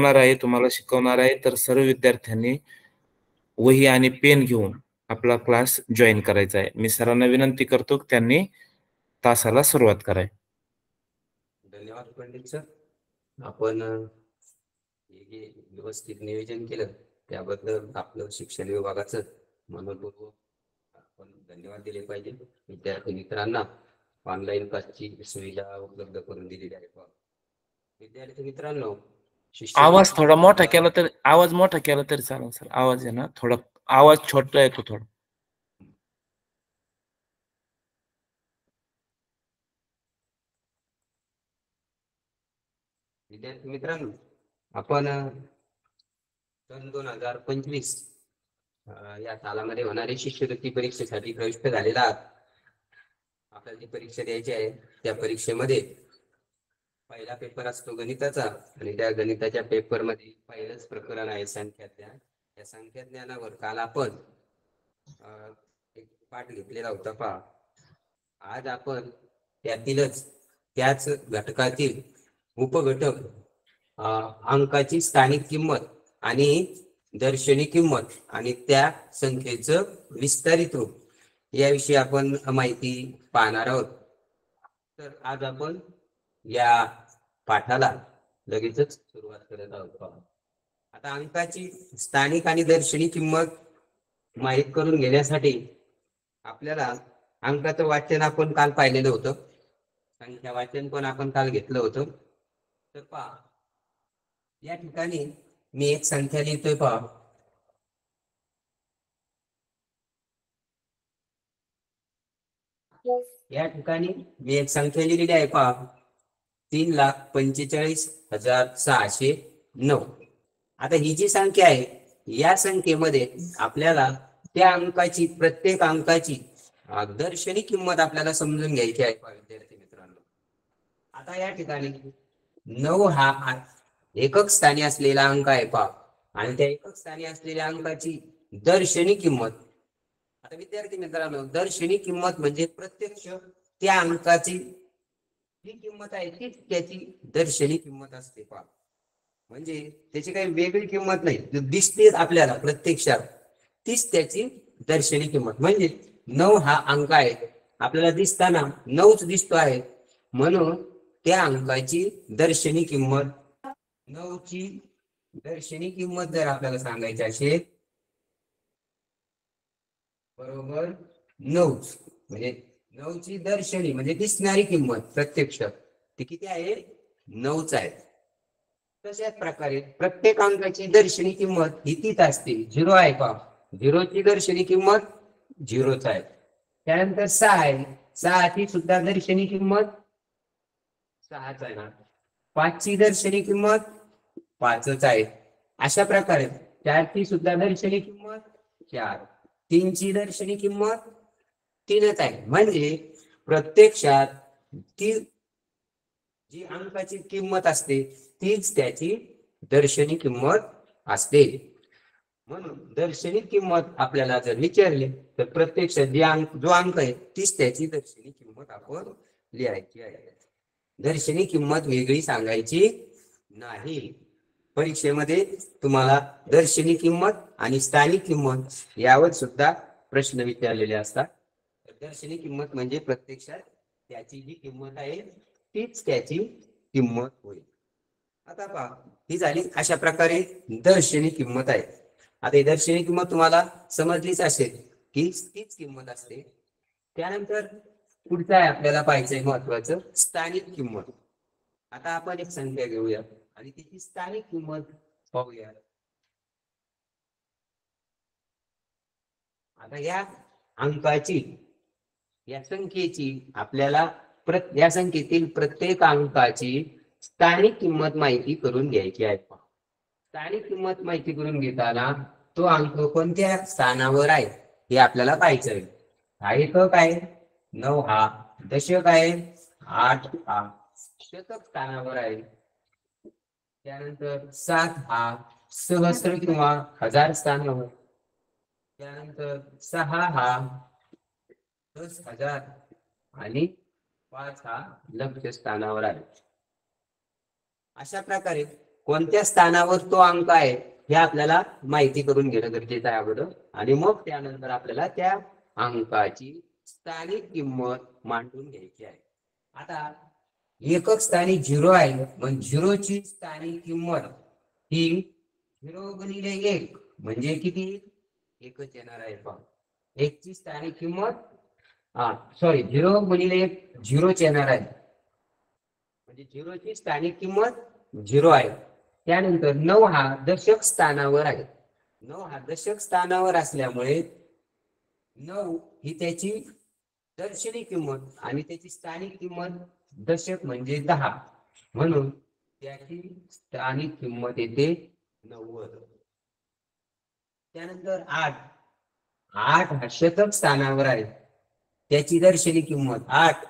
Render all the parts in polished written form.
दाखवणार आहे, तुम्हाला शिकवणार आहे, तर सर्व विद्यार्थ्यांनी वही आणि पेन घेऊन आपला क्लास जॉईन करायचा आहे. मी सरांना विनंती करतो की त्यांनी तासाला सुरुवात करावी. धन्यवाद पंडित सर. आपण हे व्यवस्थित नियोजन केलं त्याबद्दल आपलं शिक्षण विभागाचं मनपूर्वक आपण धन्यवाद दिले पाहिजे. विद्यार्थी मित्रांना ऑनलाईन क्लासची सुविधा उपलब्ध करून दिलेली आहे. विद्यार्थी मित्रांनो, आवाज थोडा मोठा केला तर आवाज मोठा केला तरी चालेल सर. आवाज आहे ना थोडा आवाज छोटा येतो थोडा. विद्यार्थी मित्रांनो, आपण सन 2025 या सालामध्ये होणारी शिष्यवृत्ती परीक्षेसाठी प्रविष्ट झालेला आहात. आपल्याला जी परीक्षा द्यायची आहे त्या परीक्षेमध्ये पहिला पेपर असतो गणिताचा आणि त्या गणिताच्या पेपर मध्ये पहिलंच प्रकरण आहे संख्याज्ञान. या संख्याज्ञानावर काल आपण एक पाठ घेतलेला होता पहा. आज आपण त्याच घटकातील उपघटक अंकाची स्थानिक किंमत आणि दर्शनी किंमत आणि त्या संख्येचं विस्तारित रूप याविषयी आपण माहिती पाहणार आहोत. तर आज आपण या पाठाला लगेचच सुरुवात करत आहोत. आता अंकाची स्थानिक आणि दर्शनी किंमत माहित करून घेण्यासाठी आपल्याला अंकाचं वाचन आपण काल पाहिलेलं होतं, संख्या वाचन पण आपण काल घेतलं होतं. तर पहा, या ठिकाणी मी एक संख्या लिहितोय पहा. या ठिकाणी मी एक संख्या लिहिलेली आहे पहा, 3,45,609. आता ही जी संख्या आहे या संख्येमध्ये आपल्याला त्या अंकाची प्रत्येक अंकाची दर्शनी किंमत आपल्याला समजून घ्यायची आहे विद्यार्थी मित्रांनो. आता या ठिकाणी 9 हा एकक स्थानी असलेला अंक आहे पहा आणि त्या एकक स्थानी असलेल्या अंकाची दर्शनी किंमत. आता विद्यार्थी मित्रांनो, दर्शनी किंमत म्हणजे प्रत्यक्ष त्या अंकाची जी किंमत आहे तीच त्याची दर्शनी किंमत असते पहा. म्हणजे त्याची काही वेगळी किंमत नाही, दिसते आपल्याला प्रत्यक्षात तीच त्याची दर्शनी किंमत. म्हणजे 9 हा अंक आहे, आपल्याला दिसताना 9च दिसतो आहे, म्हणून त्या अंकाची दर्शनी किंमत 9 ची दर्शनी किंमत जर आपल्याला सांगायची असेल बरोबर 9 म्हणजे 9 ची दर्शनी म्हणजे दिसणारी किंमत प्रत्यक्ष ती किती आहे 9च आहे. तशाच प्रकारे प्रत्येक अंकाची दर्शनी किंमत ही तीच असते, 0 आहे पहा. 0 ची दर्शनी किंमत 0च आहे. त्यानंतर 6 आहे, 6 ची सुद्धा दर्शनी किंमत 6च आहे ना. 5 ची दर्शनी किंमत 5च आहे. अशा प्रकारे 4 ची सुद्धा दर्शनी किंमत 4, 3 ची दर्शनी किंमत 3च आहे. म्हणजे प्रत्यक्षात ती जी अंकाची किंमत असते तीच त्याची दर्शनी किंमत असते. म्हणून दर्शनी किंमत आपल्याला जर विचारली तर प्रत्यक्षात जो अंक आहे तीच त्याची दर्शनी किंमत आपण लिहायची आहे. दर्शनी किंमत वेगळी सांगायची नाही. परीक्षेमध्ये तुम्हाला दर्शनी किंमत आणि स्थानिक किंमत यावर सुद्धा प्रश्न विचारलेले असतात. दर्शनी किंमत म्हणजे प्रत्यक्षात त्याची जी किंमत आहे तीच त्याची किंमत होईल. आता पहा, ही झाली अशा प्रकारे दर्शनी किंमत आहे. आता ही दर्शनी किंमत तुम्हाला समजलीच असेल की तीच किंमत असते. त्यानंतर पुढचं आहे आपल्याला पाहिजे महत्वाचं स्थानिक किंमत. आता आपण एक संख्या घेऊया आणि तिची स्थानिक किंमत पाहूया. आता या अंकाची या संख्येची आपल्याला या संख्येतील प्रत्येक अंकाची स्थानिक किंमत माहिती करून घ्यायची आहे. स्थानिक किंमत माहिती करून घेताना तो अंक कोणत्या स्थानावर आहे हे आपल्याला पाहायचं आहे. हा एकक आहे, 9 हा दशक आहे, 8 हा शतक स्थानावर आहे. त्यानंतर 7 हा सहस्र किंवा हजार स्थानावर. त्यानंतर 6 हा 10,000 आणि 5 हा लक्ष स्थानावर आहे. अशा प्रकारे कोणत्या स्थानावर तो अंक आहे हे आपल्याला माहिती करून घेणं गरजेचं आहे अगोदर, आणि मग त्यानंतर आपल्याला त्या अंकाची स्थानिक किंमत मांडून घ्यायची आहे. आता एकक स्थानी 0 आहे, मग 0ची स्थानिक किंमत ही 0 गुणिले 1 म्हणजे किती? एकच येणार आहे. पहा, 1 ची स्थानिक किंमत 0 गुणिले 1 0च येणार आहे, म्हणजे 0ची स्थानिक किंमत 0 आहे. त्यानंतर 9 हा दशक स्थानावर आहे. 9 हा दशक स्थानावर असल्यामुळे 9 ही त्याची दर्शनी किंमत आणि त्याची स्थानिक किंमत दशक म्हणजे 10, म्हणून त्याची स्थानिक किंमत येते 90. त्यानंतर 8 हा शतक स्थानावर आहे. त्याची दर्शनी किंमत 8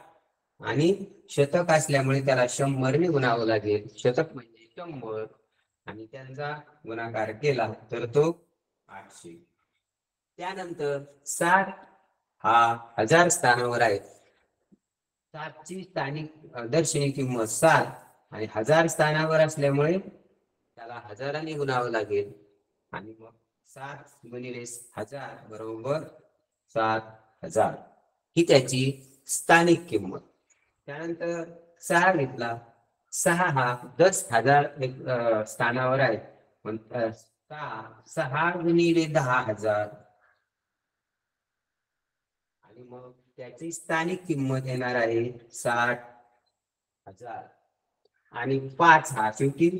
आणि शतक असल्यामुळे त्याला 100 ने गुणावं लागेल. शतक म्हणजे 100 आणि त्यांचा गुणाकार केला तर तो 800. त्यानंतर 7 हा 1000 स्थानावर आहे. 7 ची स्थानिक दर्शनी किंमत 7 आणि 1000 स्थानावर असल्यामुळे त्याला 1000 गुणावं लागेल, आणि मग 7 गुणिले 1000 बरोबर 7000 ही त्याची स्थानिक किंमत. त्यानंतर 6 घेतला. 6 हा 10,000 स्थानावर आहे. 6 गुणिले 10,000 आणि मग त्याची स्थानिक किंमत येणार आहे 60,000. आणि 5 हा शेवटी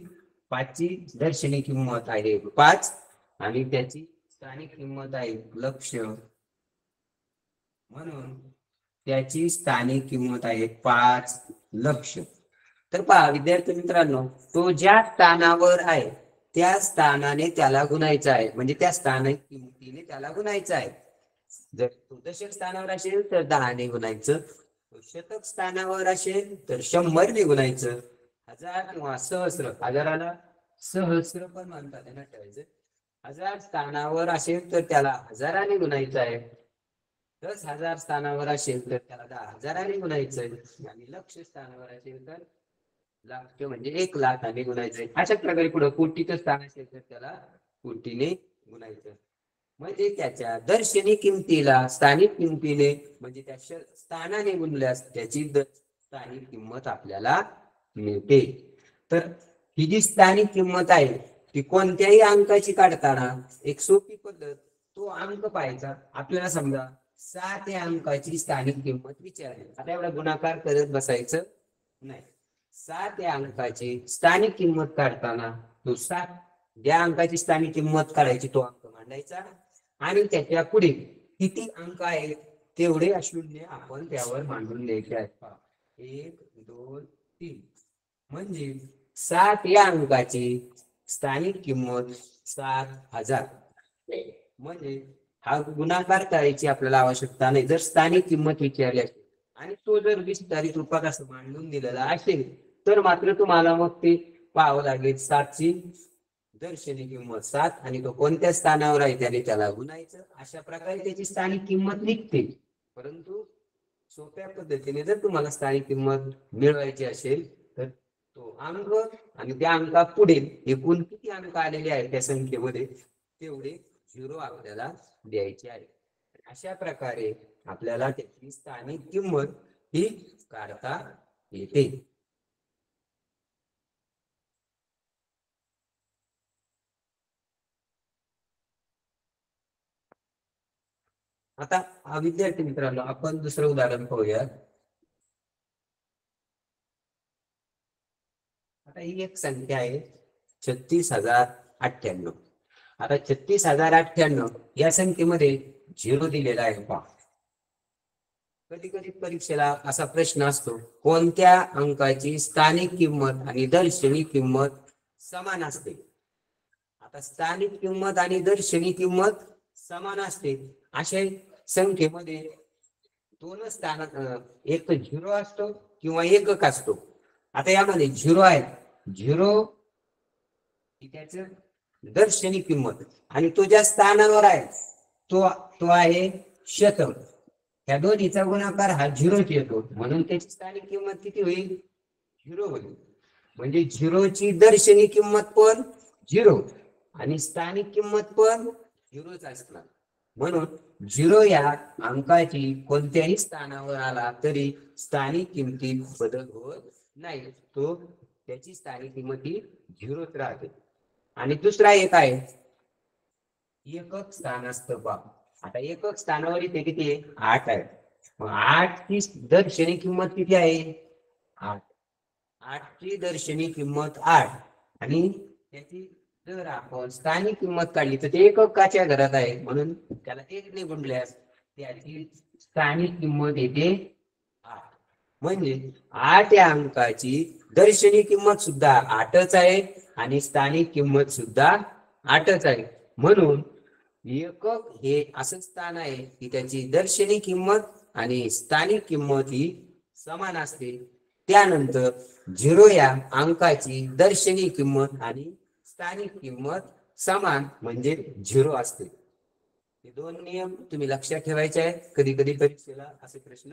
5 ची दर्शनी किंमत आहे 5 आणि त्याची स्थानिक किंमत आहे लक्ष, म्हणून त्याची स्थानिक किंमत आहे 5 लक्ष. तर पहा विद्यार्थी मित्रांनो, तो ज्या स्थानावर आहे त्या स्थानाने त्याला गुणायचं आहे, म्हणजे त्या स्थानिक किंमतीने त्याला गुणायचं आहे. जर तो दशक स्थानावर असेल तर 10 ने गुणायचं, शतक स्थानावर असेल तर 100 ने गुणायचं, 1000 किंवा सहस्र, हजाराला सहस्र पण म्हणतात ना ठेवायचं. 1000 स्थानावर असेल तर त्याला 1000 गुणायचं आहे. 10,000 स्थानावर असेल तर त्याला 10,000 गुणायचं, आणि लक्ष स्थानावर असेल तर लाख म्हणजे 1,00,000 गुणायचं. अशा प्रकारे पुढे कोटीचं स्थान असेल तर त्याला कोटीने गुणायचं. म्हणजे त्याच्या दर्शनी किमतीला स्थानिक किमतीने म्हणजे त्या स्थानाने गुणल्यास त्याची स्थानिक किंमत आपल्याला मिळते. तर ही जी स्थानिक किंमत आहे ती कोणत्याही अंकाची काढताना एक सोपी पद्धत, तो अंक पाहायचा. आपल्याला समजा 7 या अंकाची स्थानिक किंमत विचारली, आता एवढा गुणाकार करत बसायचं नाही. 7 या अंकाची स्थानिक किंमत काढताना तो 7 ज्या अंकाची स्थानिक किंमत काढायची तो अंक मांडायचा, आणि त्याच्या पुढे किती अंक आहेत तेवढे शून्य आपण त्यावर मांडून द्यायचे आहेत. 1 2 3 म्हणजे 7 या अंकाची स्थानिक किंमत 7,000. म्हणजे हा गुणाकार करायची आपल्याला आवश्यकता नाही. जर स्थानिक किंमत विचारली असेल आणि तो जर विस्तारित रूपात असं मांडून दिलेला असेल तर मात्र तुम्हाला मग ते पाहावं लागेल. 7 ची दर्शनी किंमत 7 आणि तो कोणत्या स्थानावर आहे त्याने त्याला गुणायचं. अशा प्रकारे त्याची स्थानिक किंमत निघते. परंतु सोप्या पद्धतीने जर तुम्हाला स्थानिक किंमत मिळवायची असेल तर तो अंक आणि त्या अंका पुढे एकूण किती अंक आलेले आहेत त्या संख्येमध्ये तेवढे 0 आपल्याला द्यायचे आहे. अशा प्रकारे आपल्याला त्याची स्थानिक किंमत ही काढता येते. आता विद्यार्थी मित्रांनो, आपण दुसरं उदाहरण पाहूया. आता ही एक संख्या आहे 36,098. आता 36,098 या संख्येमध्ये 0 दिलेला आहे. पहा, कधी कधी परीक्षेला असा प्रश्न असतो, कोणत्या अंकाची स्थानिक किंमत आणि दर्शनी किंमत समान असते. आता स्थानिक किंमत आणि दर्शनी किंमत समान असते अशा संख्येमध्ये दोनच स्थानात एक तर 0 असतो किंवा एकक असतो. आता यामध्ये 0 आहे, 0 ही त्याचं दर्शनी किंमत, आणि तो ज्या स्थानावर आहे तो आहे शतक. या दोन्हीचा गुणाकार हा 0 येतो, म्हणून त्याची स्थानिक किंमत किती होईल? 0 होईल. म्हणजे झिरोची दर्शनी किंमत पण झिरो आणि स्थानिक किंमत पण झिरोच असणार. म्हणून झिरो या अंकाची कोणत्याही स्थानावर आला तरी स्थानिक किमतीत बदल होत नाही, तो त्याची स्थानिक किंमत ही झिरोच राहते. आणि दुसरा एक आहे एकक स्थान असतं पहा. आता एकक स्थानावर इथे किती आहे? 8 आहे. मग 8 ची दर्शनी किंमत किती आहे? 8. 8 ची दर्शनी किंमत 8 आणि त्याची जर आपण स्थानिक किंमत काढली तर ते एककाच्या घरात आहे, म्हणून त्याला 1 ने गुणल्यास त्याची स्थानिक किंमत येते 8. म्हणजे 8 या अंकाची दर्शनी किंमत सुद्धा 8च आहे आणि स्थानिक किंमत सुद्धा 8च आहे. म्हणून एकक हे असं स्थान आहे की त्याची दर्शनी किंमत आणि स्थानिक किंमत ही समान असते. त्यानंतर झिरो या अंकाची दर्शनी किंमत आणि स्थानिक किंमत समान म्हणजे झिरो असते. हे दोन नियम तुम्ही लक्षात ठेवायचे आहेत. कधी कधी परीक्षेला असे प्रश्न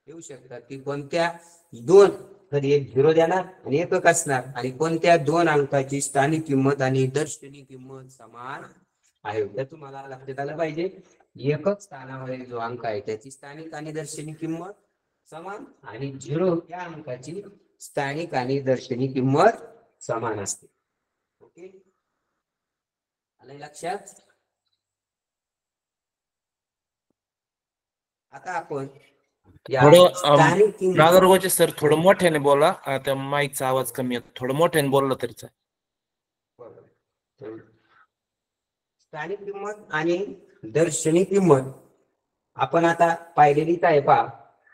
येऊ शकतात की कोणत्या दोन, कधी एक झिरो देणार आणि एकक असणार, आणि कोणत्या दोन अंकाची स्थानिक किंमत आणि दर्शनी किंमत समान आहे. तर तुम्हाला लक्षात आलं पाहिजे एकक स्थानावर जो अंक आहे त्याची स्थानिक आणि दर्शनी किंमत समान, आणि झिरो या अंकाची स्थानिक आणि दर्शनी किंमत समान असते. ओके, आलं लक्षात? आता आपण थोडं स्थानिक किंमत नागरगोचे सर थोडं मोठ्याने बोला, त्या माईकचा आवाज कमी येतो. थोडं मोठ्याने बोललं तरी चालेल. स्थानिक किंमत आणि दर्शनी किंमत आपण आता पाहिलेलीच आहे पहा.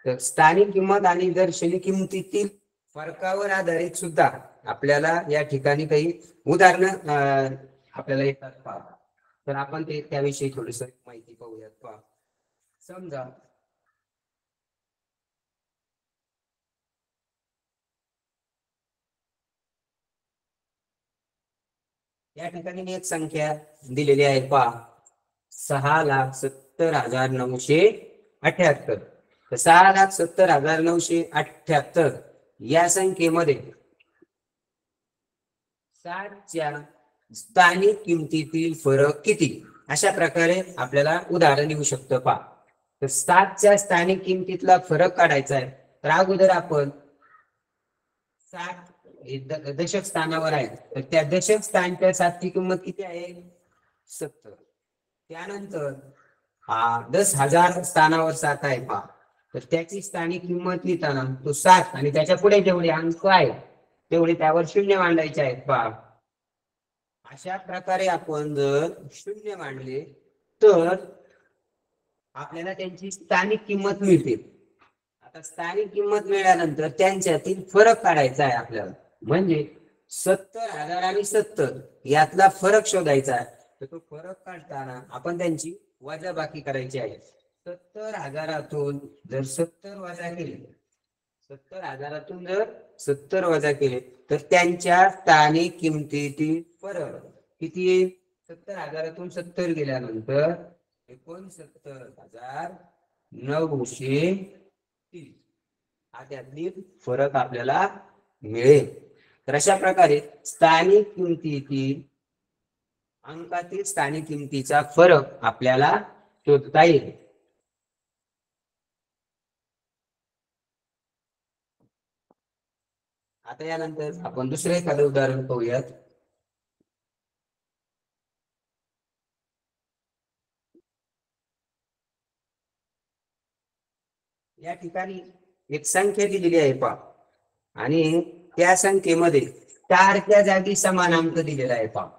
तर स्थानिक किंमत आणि दर्शनी किंमतीतील फरकावर आधारित सुद्धा आपल्याला या ठिकाणी काही उदाहरणं आपल्याला येतात पहा. तर आपण ते त्याविषयी थोडीस माहिती पाहूयात पहा. समजा या ठिकाणी एक संख्या दिलेली आहे पहा, 6,70,978. तर 6,70,978 या संख्येमध्ये 7च्या स्थानिक किमतीतील फरक किती? अशा प्रकारे आपल्याला उदाहरण येऊ शकतं पहा. तर 7च्या स्थानिक किमतीतला फरक काढायचा आहे. तर अगोदर आपण 7 दशक स्थानावर आहे, तर त्या दशक स्थानच्या 7ची किंमत किती आहे? 70. त्यानंतर 10,000 स्थानावर 7 आहे पहा, तर त्याची स्थानिक किंमत लिहिताना तो 7 आणि त्याच्या पुढे जेवढे अंक आहे तेवढे त्यावर शून्य मांडायचे आहेत पहा. अशा प्रकारे आपण जर शून्य मांडले तर आपल्याला त्यांची स्थानिक किंमत मिळते. आता स्थानिक किंमत मिळाल्यानंतर त्यांच्यातील फरक काढायचा आहे आपल्याला. म्हणजे 70,000 आणि 70 यातला फरक शोधायचा आहे. तर तो फरक काढताना आपण त्यांची वजाबाकी करायची आहे. 70,000तून जर 70 वजा केले, 70,000तून जर 70 वजा केले तर त्यांच्या स्थानिक किमतीतील फरक किती येईल? 70,000तून 70 गेल्यानंतर 69,930 हा त्यातील फरक आपल्याला मिळेल. तर अशा प्रकारे स्थानिक किमतीतील अंकातील स्थानिक किमतीचा फरक आपल्याला शोधता येईल. आता यानंतर आपण दुसरे एखादं उदाहरण पाहूयात. या ठिकाणी एक संख्या दिलेली आहे पहा, आणि त्या संख्येमध्ये 4च्या जागी समान अंक दिलेला आहे पहा.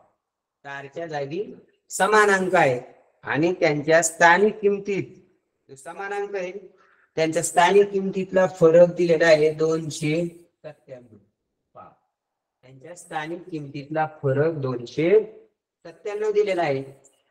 4च्या जागी समान अंक आहे आणि त्यांच्या स्थानिक किमतीत समान अंक आहे, त्यांच्या स्थानिक किमतीतला फरक दिलेला आहे 297 पहा. त्यांच्या स्थानिक किमतीतला फरक 297 दिलेला आहे.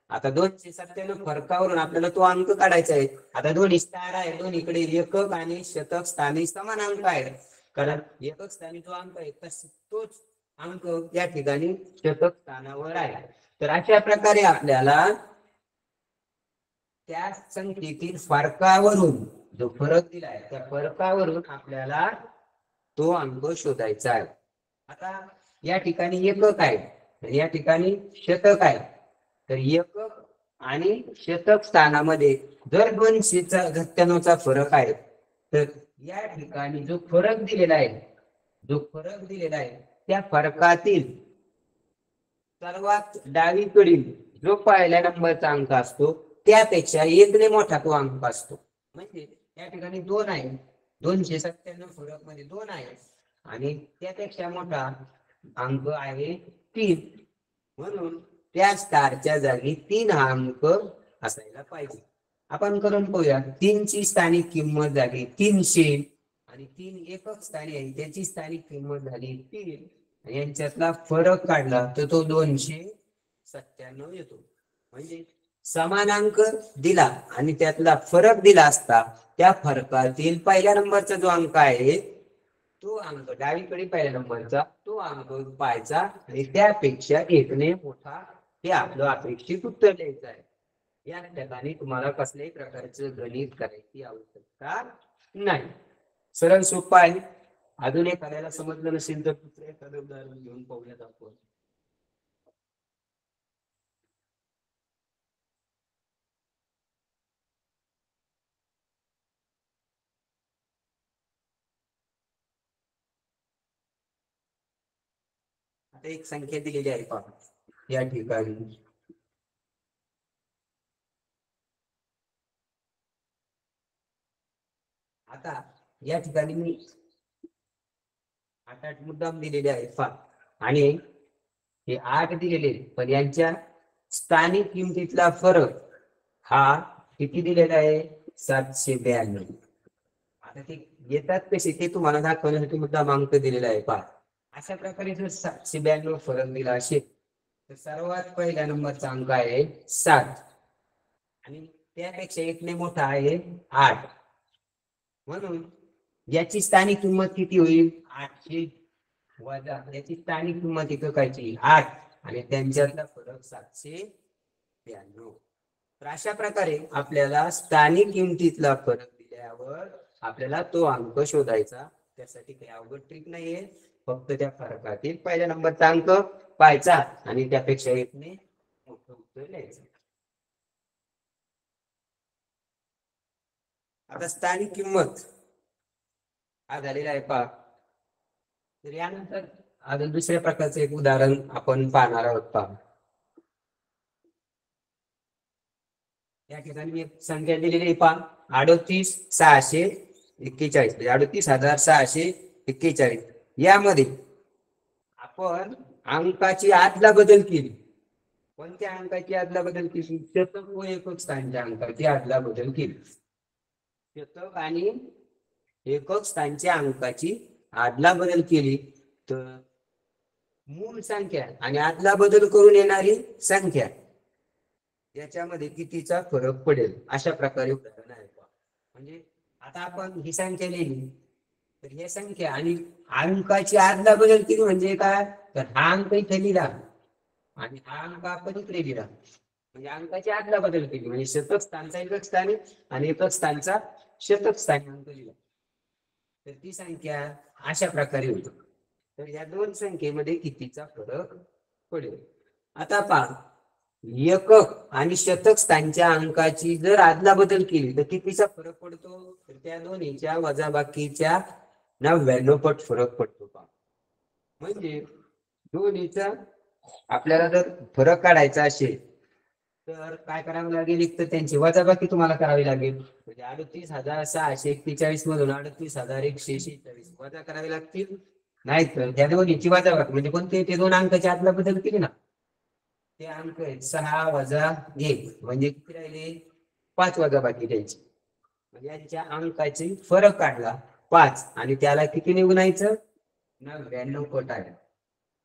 आता 297 फरकावरून आपल्याला तो अंक काढायचा आहे. आता दोन्ही स्टार आहे, दोन्हीकडे एकक आणि शतक स्थानी समान अंक आहे, कारण एकक स्थानी जो अंक आहे तोच अंक या ठिकाणी शतक स्थानावर आहे. तर अशा प्रकारे आपल्याला त्या संख्येतील फरकावरून जो फरक दिला आहे त्या फरकावरून आपल्याला तो अंक शोधायचा आहे. आता या ठिकाणी एकक आहे आणि या ठिकाणी शतक आहे. तर एकक आणि शतक स्थानामध्ये जर 296चा फरक आहे तर या ठिकाणी जो फरक दिलेला आहे त्या फरकातील सर्वात डावीकडील जो पहिल्या नंबरचा अंक असतो त्यापेक्षा एकने मोठा तो अंक असतो. म्हणजे या ठिकाणी 2 आहे, 297 फरक मध्ये 2 आहे आणि त्यापेक्षा मोठा अंक आहे 3. म्हणून त्या स्टारच्या जागी 3 हा अंक असायला पाहिजे. आपण करून पाहूया. 3 ची स्थानिक किंमत झाली 300 आणि 3 एकक स्थानी आहे त्याची स्थानिक किंमत झाली 3 आणि यांच्यातला फरक काढला तर तो 297 येतो. म्हणजे समान अंक दिला आणि त्यातला फरक दिला असता त्या फरकातील पहिल्या नंबरचा जो अंक आहे तो अंक डावीकडे पहिल्या नंबरचा तो अंक पाहायचा आणि त्यापेक्षा एकने मोठा हे आपलं अपेक्षित उत्तर द्यायचं आहे. या ठिकाणी तुम्हाला कसल्याही प्रकारचं गणित करायची आवश्यकता नाही. सरळ सोपं आहे. अजून एखाद्याला समजलं नसेल तर दुसरं एखादं उदाहरण घेऊन पाहूयात आपण. आता एक संख्या दिलेली आहे पहा या ठिकाणी. आता या ठिकाणी मी 8 मुद्दाम दिलेले आहे पहा आणि हे 8 दिलेले पण यांच्या स्थानिक किमतीतला फरक हा किती दिलेला आहे 792. आता ते येतात कसे ते तुम्हाला दाखवण्यासाठी मुद्दाम अंक दिलेला आहे पहा. अशा प्रकारे जर 792 फरक दिला असेल तर सर्वात पहिल्या नंबरचा अंक आहे 7 आणि त्यापेक्षा एकने मोठा आहे 8. म्हणून याची स्थानिक किंमत किती होईल 800 वजा याची स्थानिक किंमत एककाची 8 आणि त्यांच्यातला फरक 792. तर अशा प्रकारे आपल्याला स्थानिक किमतीतला फरक दिल्यावर आपल्याला तो अंक शोधायचा. त्यासाठी काही अवघड ट्रिक नाहीये. फक्त त्या फरकातील पहिल्या नंबरचा अंक पाहायचा आणि त्यापेक्षा एकने मोठं उत्तर लिहायचं. आता स्थानिक किंमत हा झालेला आहे पहा. तर यानंतर अजून दुसऱ्या प्रकारचं एक उदाहरण आपण पाहणार आहोत पहा. या ठिकाणी मी संख्या दिलेली आहे पहा 38,641 म्हणजे 38,641. यामध्ये आपण अंकाची आदला बदल केली. कोणत्या अंकाची आदला बदल केली शतक व एकक स्थानच्या अंकाची आदला बदल केली. शतक आणि एकक स्थानच्या अंकाची आदला बदल केली तर मूळ संख्या आणि आदला बदल करून येणारी संख्या याच्यामध्ये कितीचा फरक पडेल अशा प्रकारे उदाहरण आहे. म्हणजे आता आपण ही संख्या लिहिली तर ही संख्या आणि अंकाची आदला बदल केली म्हणजे काय तर हा अंक इथे लिहिला आणि हा अंक आपण इकडे लिहिला म्हणजे अंकाची आदला बदल केली म्हणजे शतक स्थानचा एकक स्थानी आणि एकक स्थानचा शतक स्थानी अंक लिहिला तर ती संख्या अशा प्रकारे होती. तर या दोन संख्येमध्ये कितीचा फरक पडेल. आता पहा एकक आणि शतक स्थानच्या अंकाची जर आदला बदल केली तर कितीचा फरक पडतो तर त्या दोन्हीच्या वजाबाकीच्या 99 पट फरक पडतो पहा. म्हणजे दोन्हीचा आपल्याला जर फरक काढायचा असेल तर काय करावं लागेल एक तर त्यांची वजाबाकी तुम्हाला करावी लागेल म्हणजे 38,641 मधून 38,146 वजा करावे लागतील. नाहीतर त्या दोन्हीची वजाबाकी म्हणजे कोणते ते दोन अंकाची आदला बदल केली ना ते अंक आहेत 6 वजा 1 म्हणजे किती राहिले 5 वजाबाकी द्यायची म्हणजे यांच्या अंकाचे फरक काढला 5 आणि त्याला किती निघूनायचं 99 पट आहे.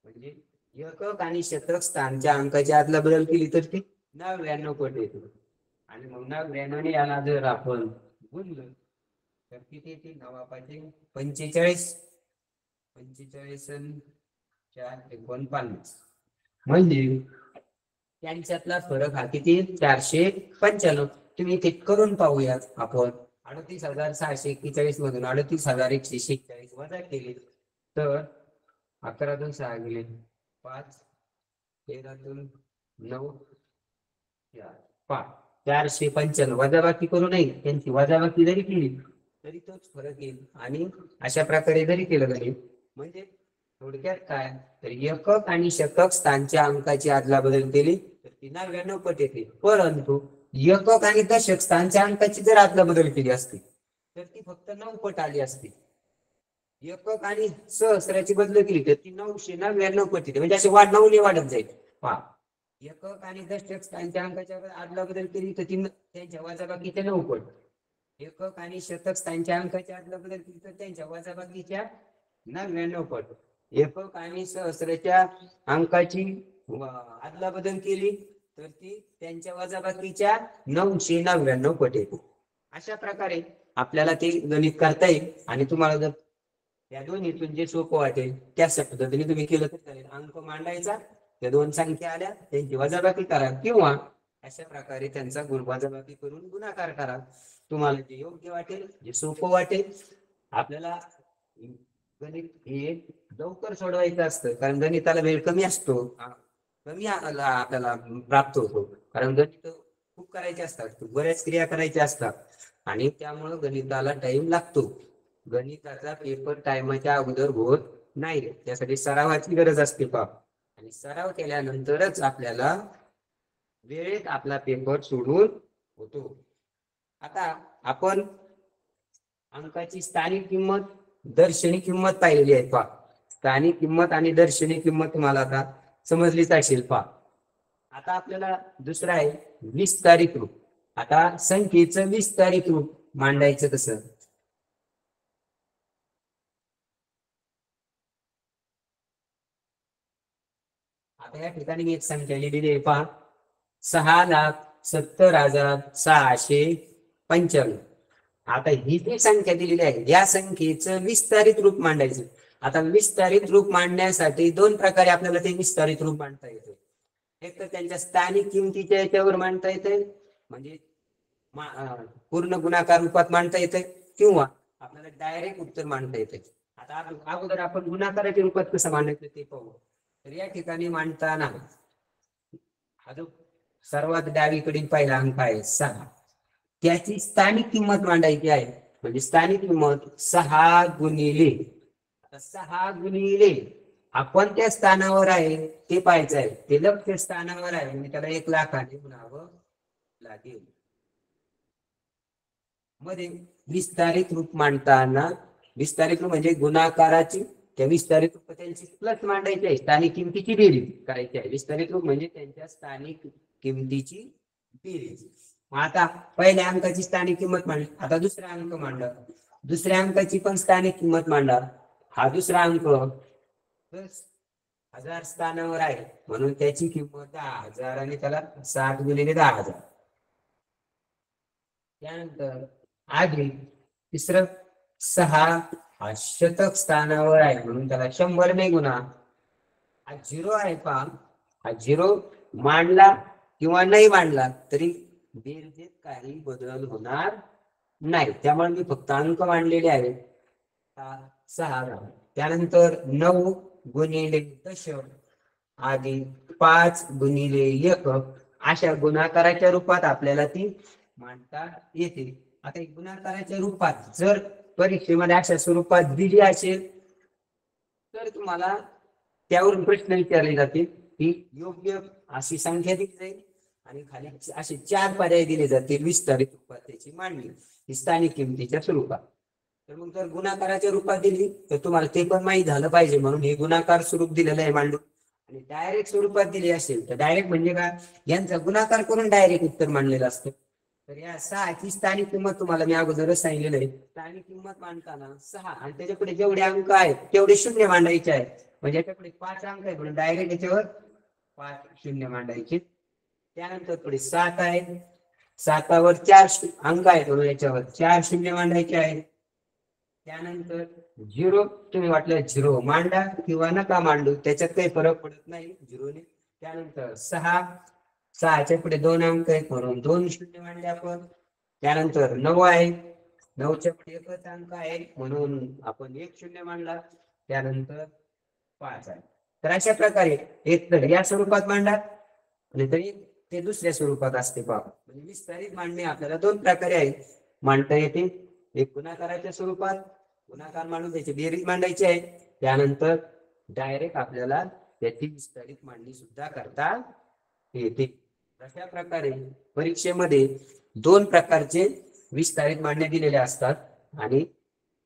म्हणजे एकक आणि शतक स्थानच्या अंकाची आदला बदल केली तर ती 99 पट येतो आणि मग 99 ने याला जर आपण गुणलं तर किती येते 9 45 4 म्हणजे त्यांच्यातला फरक हा किती 495. तुम्ही इथे करून पाहूयात आपण 38,641 मधून 38,146 वजा केले तर 11 6 गेले 5, 13 9 5, 495 वजाबाकी करू नये, त्यांची वजाबाकी जरी केली तरी तोच फरक येईल. आणि अशा प्रकारे जरी केलं तरी म्हणजे थोडक्यात काय तर एकक आणि शतक स्थानच्या अंकाची अदलाबदल केली तर ती 99 पट येते. परंतु एकक आणि दशक स्थानच्या अंकाची जर अदलाबदल केली असती तर ती फक्त 9 पट आली असती. एकक आणि सहस्राची बदल केली तर ती 999 पट येते. म्हणजे अशी 9ने वाढत जाईल. पहा, एकक आणि दशक स्थानच्या अंकाच्या अदलाबदल केली तर ती त्यांच्या वजाबाकीच्या 9 पट. एकक आणि शतक स्थानच्या अंकाच्या अदलाबदल केली तर त्यांच्या वजाबाकीच्या 99 पट. एकक आणि सहस्राच्या अंकाची अदलाबदल केली तर ती त्यांच्या वजाबाकीच्या 999 पट येते. अशा प्रकारे आपल्याला ते गणित करता येईल. आणि तुम्हाला जर या दोन्हीतून जे सोपं वाटेल त्या पद्धतीने तुम्ही केलं तर चालेल. अंक मांडायचा, त्या दोन संख्या आल्या त्यांची वजाबाकी करा किंवा अशा प्रकारे त्यांचा वजाबाकी करून गुणाकार करा. तुम्हाला जे योग्य वाटेल, जे सोपं वाटेल. आपल्याला गणित हे लवकर सोडवायचं असतं कारण गणिताला वेळ कमी असतो, कमी आपल्याला प्राप्त होतो. कारण गणित खूप करायचे असतात, बऱ्याच क्रिया करायच्या असतात आणि त्यामुळे गणिताला टाइम लागतो. गणिताचा पेपर टायमाच्या अगोदर होत नाही, त्यासाठी सरावाची गरज असते पहा. आणि सराव केल्यानंतरच आपल्याला वेळेत आपला पेपर सोडून होतो. आता आपण अंकाची स्थानिक किंमत, दर्शनी किंमत पाहिलेली आहे पहा. स्थानिक किंमत आणि दर्शनी किंमत तुम्हाला आता समजलीच असेल पहा. आता आपल्याला दुसरं आहे विस्तारित रूप. आता संख्येचं विस्तारित रूप मांडायचं कसं? आता या ठिकाणी मी एक संख्या लिहिलेली आहे पहा, 6,70,695. आता ही जी संख्या दिलेली आहे या संख्येचं विस्तारित रूप मांडायचं. आता विस्तारित रूप मांडण्यासाठी दोन प्रकारे आपल्याला ते विस्तारित रूप मांडता येते. एक तर त्यांच्या स्थानिक किमतीच्या याच्यावर मांडता येते, म्हणजे पूर्ण गुणाकार रूपात मांडता येते, किंवा आपल्याला डायरेक्ट उत्तर मांडता येते. आता अगोदर आपण गुणाकाराच्या रूपात कसं मांडायचं ते पाहू. तर या ठिकाणी मांडताना हा जो सर्वात डावीकडील पहिला अंक आहे 6, त्याची स्थानिक किंमत मांडायची आहे. म्हणजे स्थानिक किंमत 6 गुणिले 6 गुणिले आपण त्या स्थानावर आहे ते पाहायचं आहे. ते लक्ष्य स्थानावर आहे म्हणजे त्याला 1 लाखाने गुणावं लागेल. मध्ये विस्तारित रूप मांडताना विस्तारित रूप म्हणजे गुणाकाराची त्या विस्तारित रूप त्यांची प्लस मांडायची आहे, स्थानिक किमतीची बेरीज करायची आहे. विस्तारित रूप म्हणजे त्यांच्या स्थानिक किमतीची बेरीज. आता पहिल्या अंकाची स्थानिक किंमत मांडली, आता दुसरा अंक मांडा, दुसऱ्या अंकाची पण स्थानिक किंमत मांडा. हा दुसरा अंक 1000 स्थानावर आहे म्हणून त्याची किंमत 10,000 आणि त्याला 7 गुणिले 10,000. त्यानंतर आधी तिसरं 6 हा शतक स्थानावर आहे म्हणून त्याला 100 ने गुणा. हा 0 आहे पहा, हा 0 मांडला किंवा नाही मांडला तरी बेरजेत काही बदल होणार नाही, त्यामुळे मी फक्त अंक मांडलेले आहेत 6. त्यानंतर 9 गुणिले दशक अधिक 5 गुणिले एकक अशा गुणाकाराच्या रूपात आपल्याला ती मांडता येते. आता गुणाकाराच्या रूपात जर परीक्षेमध्ये अशा स्वरूपात दिली असेल तर तुम्हाला त्यावरून प्रश्न विचारले जातील की योग्य अशी संख्या दिली जाईल आणि खाली असे 4 पर्याय दिले जातील विस्तारित रूपात त्याची मांडणी ही स्थानिक किमतीच्या स्वरूपात. तर मग जर गुणाकाराच्या रूपात दिली तर तुम्हाला ते पण माहीत झालं पाहिजे म्हणून हे गुणाकार स्वरूप दिलेलं आहे मांडून. आणि डायरेक्ट स्वरूपात दिली असेल तर डायरेक्ट म्हणजे काय, यांचा गुणाकार करून डायरेक्ट उत्तर मांडलेलं असतं. तर या 6ची स्थानिक किंमत तुम्हाला मी अगोदरच सांगितलेलं आहे. स्थानिक किंमत मांडताना 6 आणि त्याच्यापुढे जेवढे अंक आहेत तेवढे शून्य मांडायचे आहेत. म्हणजे याच्यापुढे 5 अंक आहेत म्हणून डायरेक्ट याच्यावर 5 शून्य मांडायचे. त्यानंतर पुढे 7 आहे, 7वर 4 अंक आहेत म्हणून याच्यावर 4 शून्य मांडायचे आहेत. त्यानंतर 0 तुम्ही वाटलं 0 मांडा किंवा नका मांडू, त्याच्यात काही फरक पडत नाही 0 ने. त्यानंतर 6च्या पुढे 2 अंक आहेत म्हणून 2 शून्य मांडले आपण. त्यानंतर 9 आहे, 9च्या पुढे एकच अंक आहे म्हणून आपण 1 शून्य मांडला. त्यानंतर 5 आहे. तर अशा प्रकारे एक तर या स्वरूपात मांडा आणि तरी ते दुसऱ्या स्वरूपात असते पहा. म्हणजे विस्तारित मांडणे आपल्याला 2 प्रकारे आहे मांडता येते. एक गुणाकाराच्या स्वरूपात गुणाकार मांडून त्याची बेरीज मांडायची आहे. त्यानंतर डायरेक्ट आपल्याला त्याची विस्तारित मांडणी सुद्धा करता येते. अशा प्रकारे परीक्षेमध्ये 2 प्रकारचे विस्तारित मांडण्या दिलेल्या असतात. आणि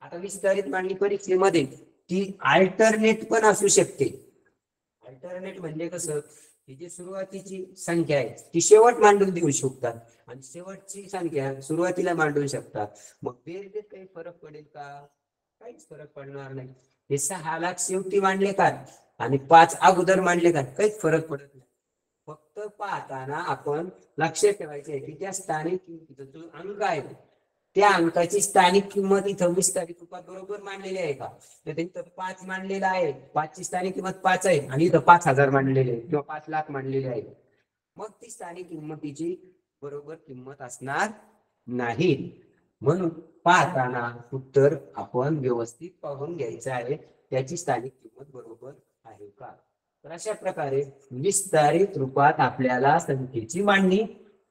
आता विस्तारित मांडणी परीक्षेमध्ये ती अल्टरनेट पण असू शकते. अल्टरनेट म्हणजे कसं, ही जी सुरुवातीची संख्या आहे ती शेवट मांडून देऊ शकतात आणि शेवटची संख्या सुरुवातीला मांडू शकतात. मग बेरजेत काही फरक पडेल का? काहीच फरक पडणार नाही. हे 6 लाख शेवटी मांडले का आणि 5 अगोदर मांडले का काहीच फरक पडत नाही. फक्त पाहताना आपण लक्षात ठेवायचे की त्या स्थानिक किमतीचा जो अंक आहे त्या अंकाची स्थानिक किंमत इथं विस्तारित रूपात बरोबर मांडलेली आहे का? तर इथं 5 मांडलेला आहे, 5 ची स्थानिक किंमत 5 आहे आणि इथं 5,000 मांडलेले आहे किंवा 5 लाख मांडलेले आहे. मग ती स्थानिक किंमतीची बरोबर किंमत असणार नाही. म्हणून पाहताना उत्तर आपण व्यवस्थित पाहून घ्यायचं आहे, त्याची स्थानिक किंमत बरोबर आहे का. तर अशा प्रकारे विस्तारित रूपात आपल्याला संख्येची मांडणी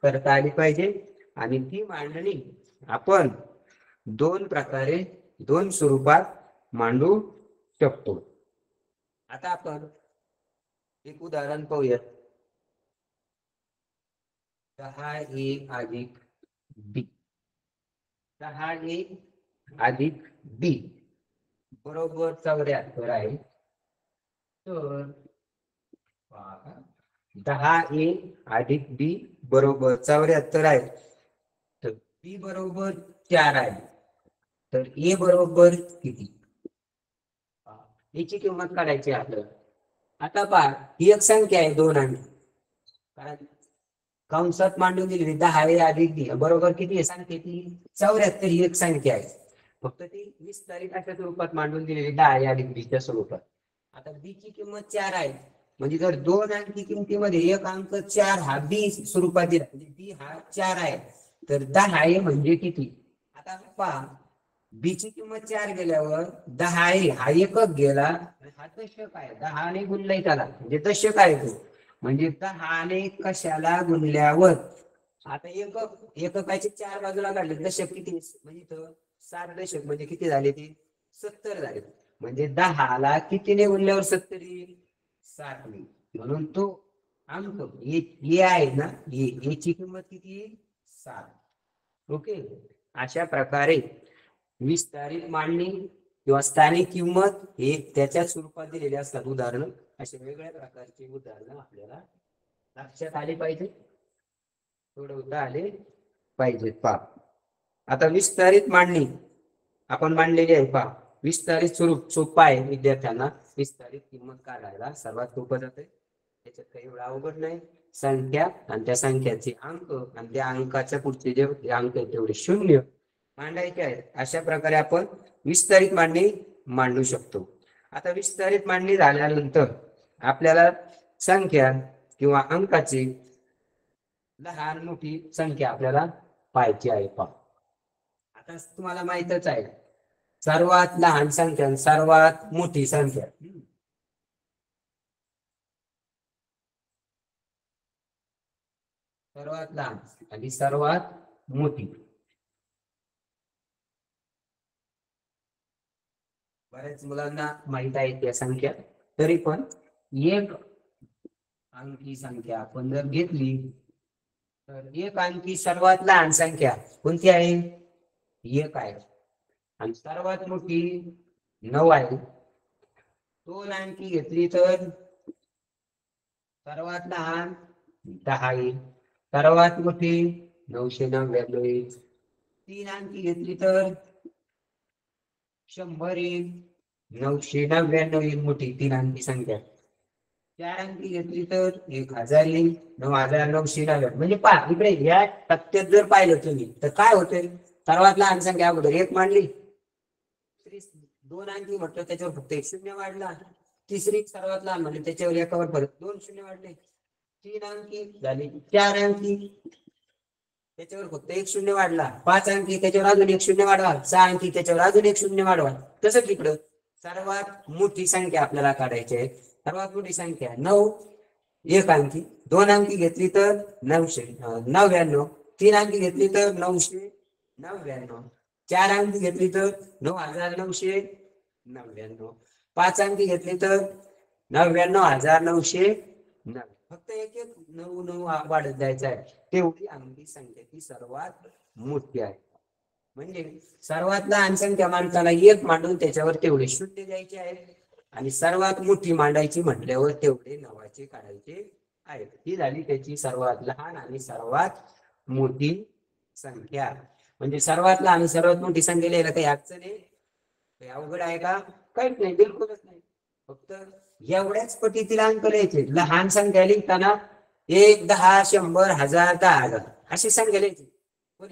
करता आली पाहिजे आणि ती मांडणी आपण 2 प्रकारे 2 स्वरूपात मांडू शकतो. आता आपण एक उदाहरण पाहूया. 10a अधिक b 10a अधिक b बरोबर 74 आहे. तर 10a अधिक b बरोबर 74 आहे. तर b बरोबर 4 आहे. तर a बरोबर किती? याची किंमत काढायची आपल्याला. आता पहा, ही एक संख्या आहे 2 अंकी, कारण कंसात मांडून दिलेली 10a अधिक b बरोबर किती आहे संख्येची? 74 ही एक संख्या आहे. फक्त ती विस्तारित अशा स्वरूपात मांडून दिलेली 10a अधिक b च्या स्वरूपात. आता b ची किंमत 4 आहे. म्हणजे जर 2 अंकी किमतीमध्ये एक अंक 4 हा b स्वरूपात दिला, म्हणजे b हा 4 आहे, तर 10a म्हणजे किती? आता पहा, b ची किंमत 4 गेल्यावर 10a हा एकक गेला, हा दशक आहे, 10 ने गुणलाय त्याला म्हणजे दशक आहे तो. म्हणजे 10 ने कशाला गुणल्यावर आता एककाचे 4 बाजूला काढले, दशक किती म्हणजे 7 दशक म्हणजे किती झाले ते? 70 झाले. म्हणजे 10 ला कितीने गुणल्यावर 70 येईल? 7 ने. म्हणून तो अंक ये आहे ना, याची किंमत किती येईल? 7. ओके. अशा प्रकारे विस्तारित मांडणी किंवा स्थानिक किंमत हे त्याच्या स्वरूपात दिलेले असतात उदाहरण. असे वेगवेगळ्या प्रकारचे उदाहरण आपल्याला लक्षात आले पाहिजे, सोडवता आले पाहिजेत. पहा, आता विस्तारित मांडणी आपण मांडलेली आहे. पहा, विस्तारित स्वरूप सोपं आहे विद्यार्थ्यांना. विस्तारित किंमत काढायला सर्वात सोपं जाते, त्याच्यात काही एवढं अवघड नाही. संख्या आणि त्या संख्याचे अंक आणि त्या अंकाच्या पुढचे जे अंक आहेत तेवढे शून्य मांडायचे आहेत. अशा प्रकारे आपण विस्तारित मांडणी मांडू शकतो. आता विस्तारित मांडणी झाल्यानंतर आपल्याला संख्या किंवा अंकाची लहान मोठी संख्या आपल्याला पाहायची आहे. पहा, आता तुम्हाला माहितच आहे सर्वात लहान संख्या आणि सर्वात मोठी संख्या. सर्वात लहान आणि सर्वात मोठी. बऱ्याच मुलांना माहित आहे त्या संख्या, तरी पण एक अंकी संख्या आपण जर घेतली तर एक अंकी सर्वात लहान संख्या कोणती आहे? 1 आहे. आणि सर्वात मोठी 9 आहे. 2 अंकी घेतली तर सर्वात लहान 10 येईल, सर्वात मोठी 999 येईल. 3 अंकी घेतली तर 100 येईल, 999 येईल मोठी 3 अंकी संख्या. 4 अंकी घेतली तर 1000 येईल, 9999. म्हणजे पहा, इकडे या टक्क्यात जर पाहिलं तुम्ही तर काय होतंय? सर्वात लहान संख्या अगोदर 1 मांडली, 2 अंकी म्हटलं त्याच्यावर फक्त 1 शून्य वाढला, तिसरी सर्वात लहान म्हणजे त्याच्यावर एकावर परत 2 शून्य वाढले, 3 अंकी झाली, 4 अंकी त्याच्यावर फक्त 1 शून्य वाढला, 5 अंकी त्याच्यावर अजून 1 शून्य वाढवा, 6 अंकी त्याच्यावर अजून 1 शून्य वाढवा. तसंच इकडं सर्वात मोठी संख्या आपल्याला काढायची आहे. सर्वात मोठी संख्या 9 एक अंकी, 2 अंकी घेतली तर 999, 3 अंकी घेतली तर 999, 4 अंकी घेतली तर 9999, 5 अंकी घेतली तर 99990. फक्त एक एक 9 वाढत जायचं आहे. तेवढी अंकी संख्या ती सर्वात मोठी आहे. म्हणजे सर्वात लहान संख्या मांडताना एक मांडून त्याच्यावर तेवढे शून्य द्यायचे आहेत आणि सर्वात मोठी मांडायची म्हटल्यावर तेवढे नवाचे काढायचे आहेत. ही झाली त्याची सर्वात लहान आणि सर्वात मोठी संख्या. म्हणजे सर्वात लहान आणि सर्वात मोठी संख्या लिहायला काही अडचण आहे, काही अवघड आहे का? काहीच नाही, बिलकुलच नाही. फक्त एवढ्याच पटीतील अंक लिहायचे. लहान संख्या लिहिताना 1, 10, 100, 1000, 10,000 अशी संख्या लिहायची. पण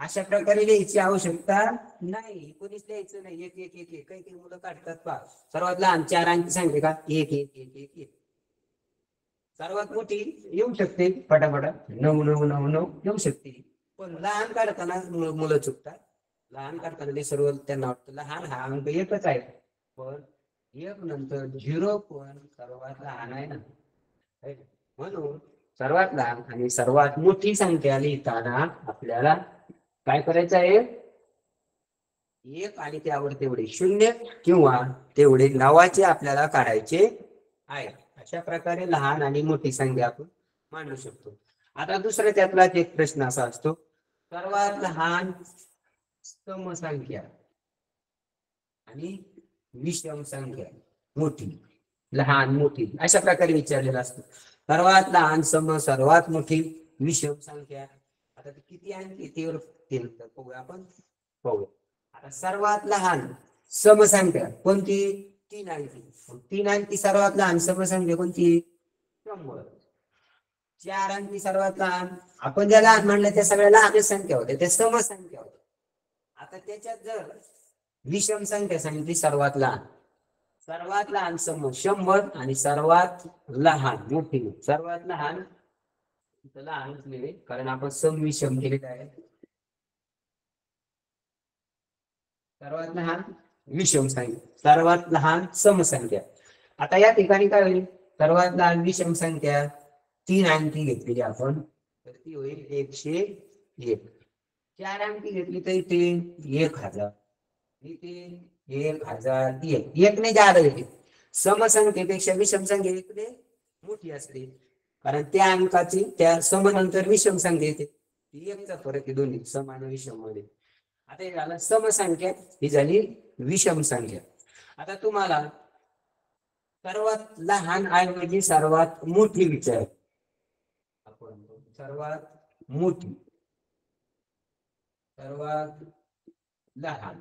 अशा प्रकारे लिहायची आवश्यकता नाही. कोणीच लिहायचं नाही. एक एक एक एक काही मुलं काढतात पहा. सर्वात लहान 4 अंकी संख्या का 1 1 1 1 1. सर्वात मोठी येऊ शकते पटापटा 9999 येऊ शकते. पण लहान काढताना मुलं चुकतात. लहान काढताना ते सर्व त्यांना वाटतं लहान हा अंक एकच आहे, पण एक नंतर 0 पण सर्वात लहान आहे ना. म्हणून सर्वात लहान आणि सर्वात मोठी संख्या लिहिताना आपल्याला काय करायचं आहे? एक आणि त्यावर तेवढे शून्य किंवा तेवढे नावाचे आपल्याला काढायचे आहे. अशा प्रकारे लहान आणि मोठी संख्या आपण मांडू शकतो. आता दुसरा त्यातलाच एक प्रश्न असा असतो, सर्वात लहान समसंख्या आणि विषम संख्या मोठी, लहान मोठी अशा प्रकारे विचारलेला असतो. सर्वात लहान सर्वात मोठी विषम संख्या. आता किती अंकी तेवर बघूया आपण. बघूया आता सर्वात लहान समसंख्या कोणती? 3 अंकी. 3 अंकी सर्वात लहान समसंख्या कोणती? 100. 4 अंकी सर्वात लहान, आपण ज्या लहान म्हणलं त्या सगळ्या लहान संख्या होत्या, त्या समसंख्या होत्या. आता त्याच्यात जर विषम संख्या सांगितली सर्वात लहान 100 आणि सर्वात लहान मोठी. सर्वात लहान लहानच लिहिले कारण आपण सम विषम केलेलं आहे. सर्वात लहान विषम संख्या, सर्वात लहान समसंख्या. आता या ठिकाणी काय होईल? सर्वात लहान विषम संख्या 3 अंकी घेतलेली आपण तर ती होईल 101. 4 अंकी घेतली तर इथे 1000, इथे 1001. एकने जादा येते. समसंख्येपेक्षा विषम संख्या एकने मोठी असते कारण त्या अंकाची त्या समनंतर विषम संख्या येते. एकचा फरक आहे दोन्ही सम आणि विषम मध्ये. आता हे झालं समसंख्या, ही झाली विषम संख्या. आता तुम्हाला सर्वात लहान ऐवजी सर्वात मोठी विचार आपण. सर्वात मोठी, सर्वात लहान.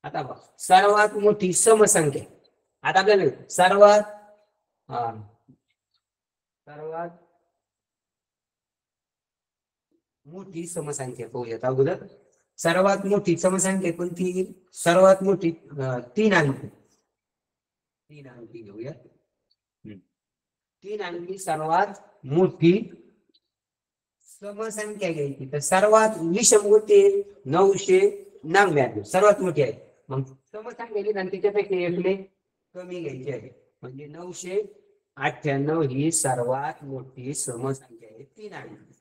आता बघ सर्वात मोठी समसंख्या. आता आपल्याला सर्वात मोठी समसंख्या पाहूयात अगोदर. सर्वात मोठी समसंख्या कोणती? सर्वात मोठी 3 अंकी. 3 अंकी घेऊया. 3 अंकी सर्वात मोठी समसंख्या घ्यायची. तर सर्वात विषम होते 999 सर्वात मोठी आहे. मग समसंख्या घेतली आणि त्याच्यापेक्षा एकले कमी घ्यायची आहे म्हणजे 998 ही सर्वात मोठी समसंख्या आहे 3 अंकी.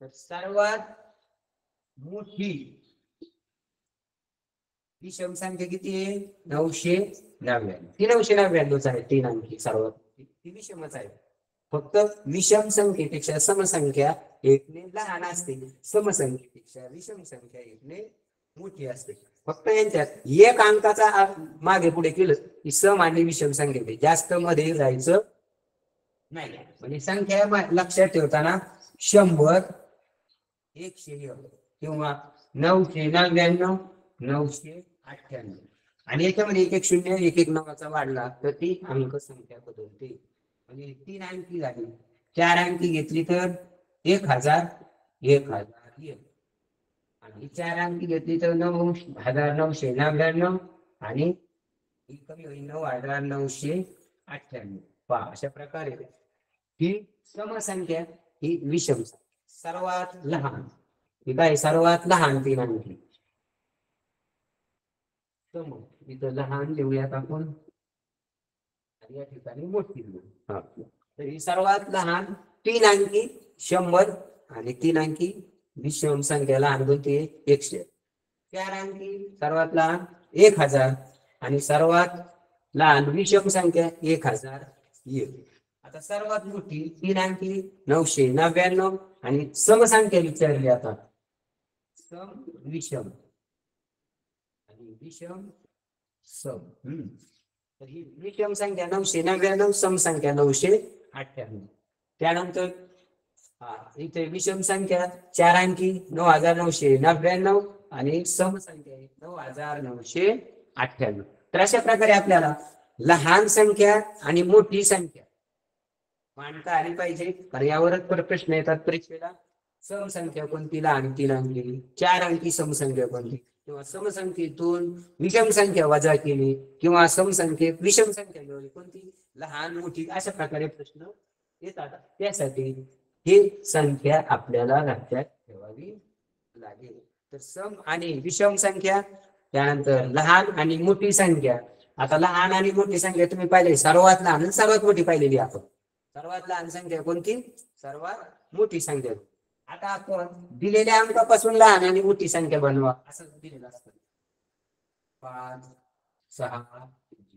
तर सर्वात मोठी विषम संख्या किती आहे? 999. ती 999 आहे 3 अंकी सर्वात. ती विषमच आहे. फक्त विषम संख्येपेक्षा समसंख्या एकने लहान असते, समसंख्येपेक्षा विषम संख्या एकने मोठी असते. फक्त यांच्यात एक अंकाचा मागे पुढे केलं की सम आणि विषम संख्येत जास्त मध्ये जायचं नाही. म्हणजे संख्या लक्षात ठेवताना 100, 101 किंवा 999, 998 आणि याच्यामध्ये एक एक शून्य एक एक नवाचा वाढला तर ती अंक संख्या बदलते. म्हणजे 3 अंकी झाली. 4 अंकी घेतली तर 1000, 1001 आणि 4 अंकी घेतली तर 9999 आणि कमी होईल 9998. पहा अशा प्रकारे ही समसंख्या ही विषम सर्वात लहान. ही काय? सर्वात लहान 3 अंकी. सम इथं लहान लिहूयात आपण आणि या ठिकाणी मोठी लिहू. तर ही सर्वात लहान 3 अंकी 100 आणि 3 अंकी विषम संख्या लहान कोणती 100. 4 अंकी सर्वात लहान 1000 आणि सर्वात लहान विषम संख्या 1001. आता सर्वात मोठी 3 अंकी 999 आणि समसंख्या विचारली आता सम विषम आणि विषम सम. तर ही विषम संख्या 999 सम संख्या 998. त्यानंतर इथे विषम संख्या 4 अंकी 9999 आणि सम संख्या 9998. तर अशा प्रकारे आपल्याला लहान संख्या आणि मोठी संख्या मांडता आली पाहिजे. कारण यावरच प्रश्न येतात परीक्षेला. सम संख्या कोणती लहान 3 अंकी, 4 अंकी समसंख्या कोणती, किंवा समसंख्येतून विषम संख्या वजा केली किंवा समसंख्येत विषम संख्या मिळवली कोणती लहान मोठी, अशा प्रकारे प्रश्न येतात. त्यासाठी ही संख्या आपल्याला लक्षात ठेवावी लागेल. तर सम आणि विषम संख्या, त्यानंतर लहान आणि मोठी संख्या. आता लहान आणि मोठी संख्या तुम्ही पाहिली, सर्वात लहान आणि सर्वात मोठी पाहिलेली आपण. सर्वात लहान संख्या कोणती, सर्वात मोठी संख्या. आता आपण दिलेल्या अंकापासून लहान आणि मोठी संख्या बनवा असं दिलेलं असतं. 5 6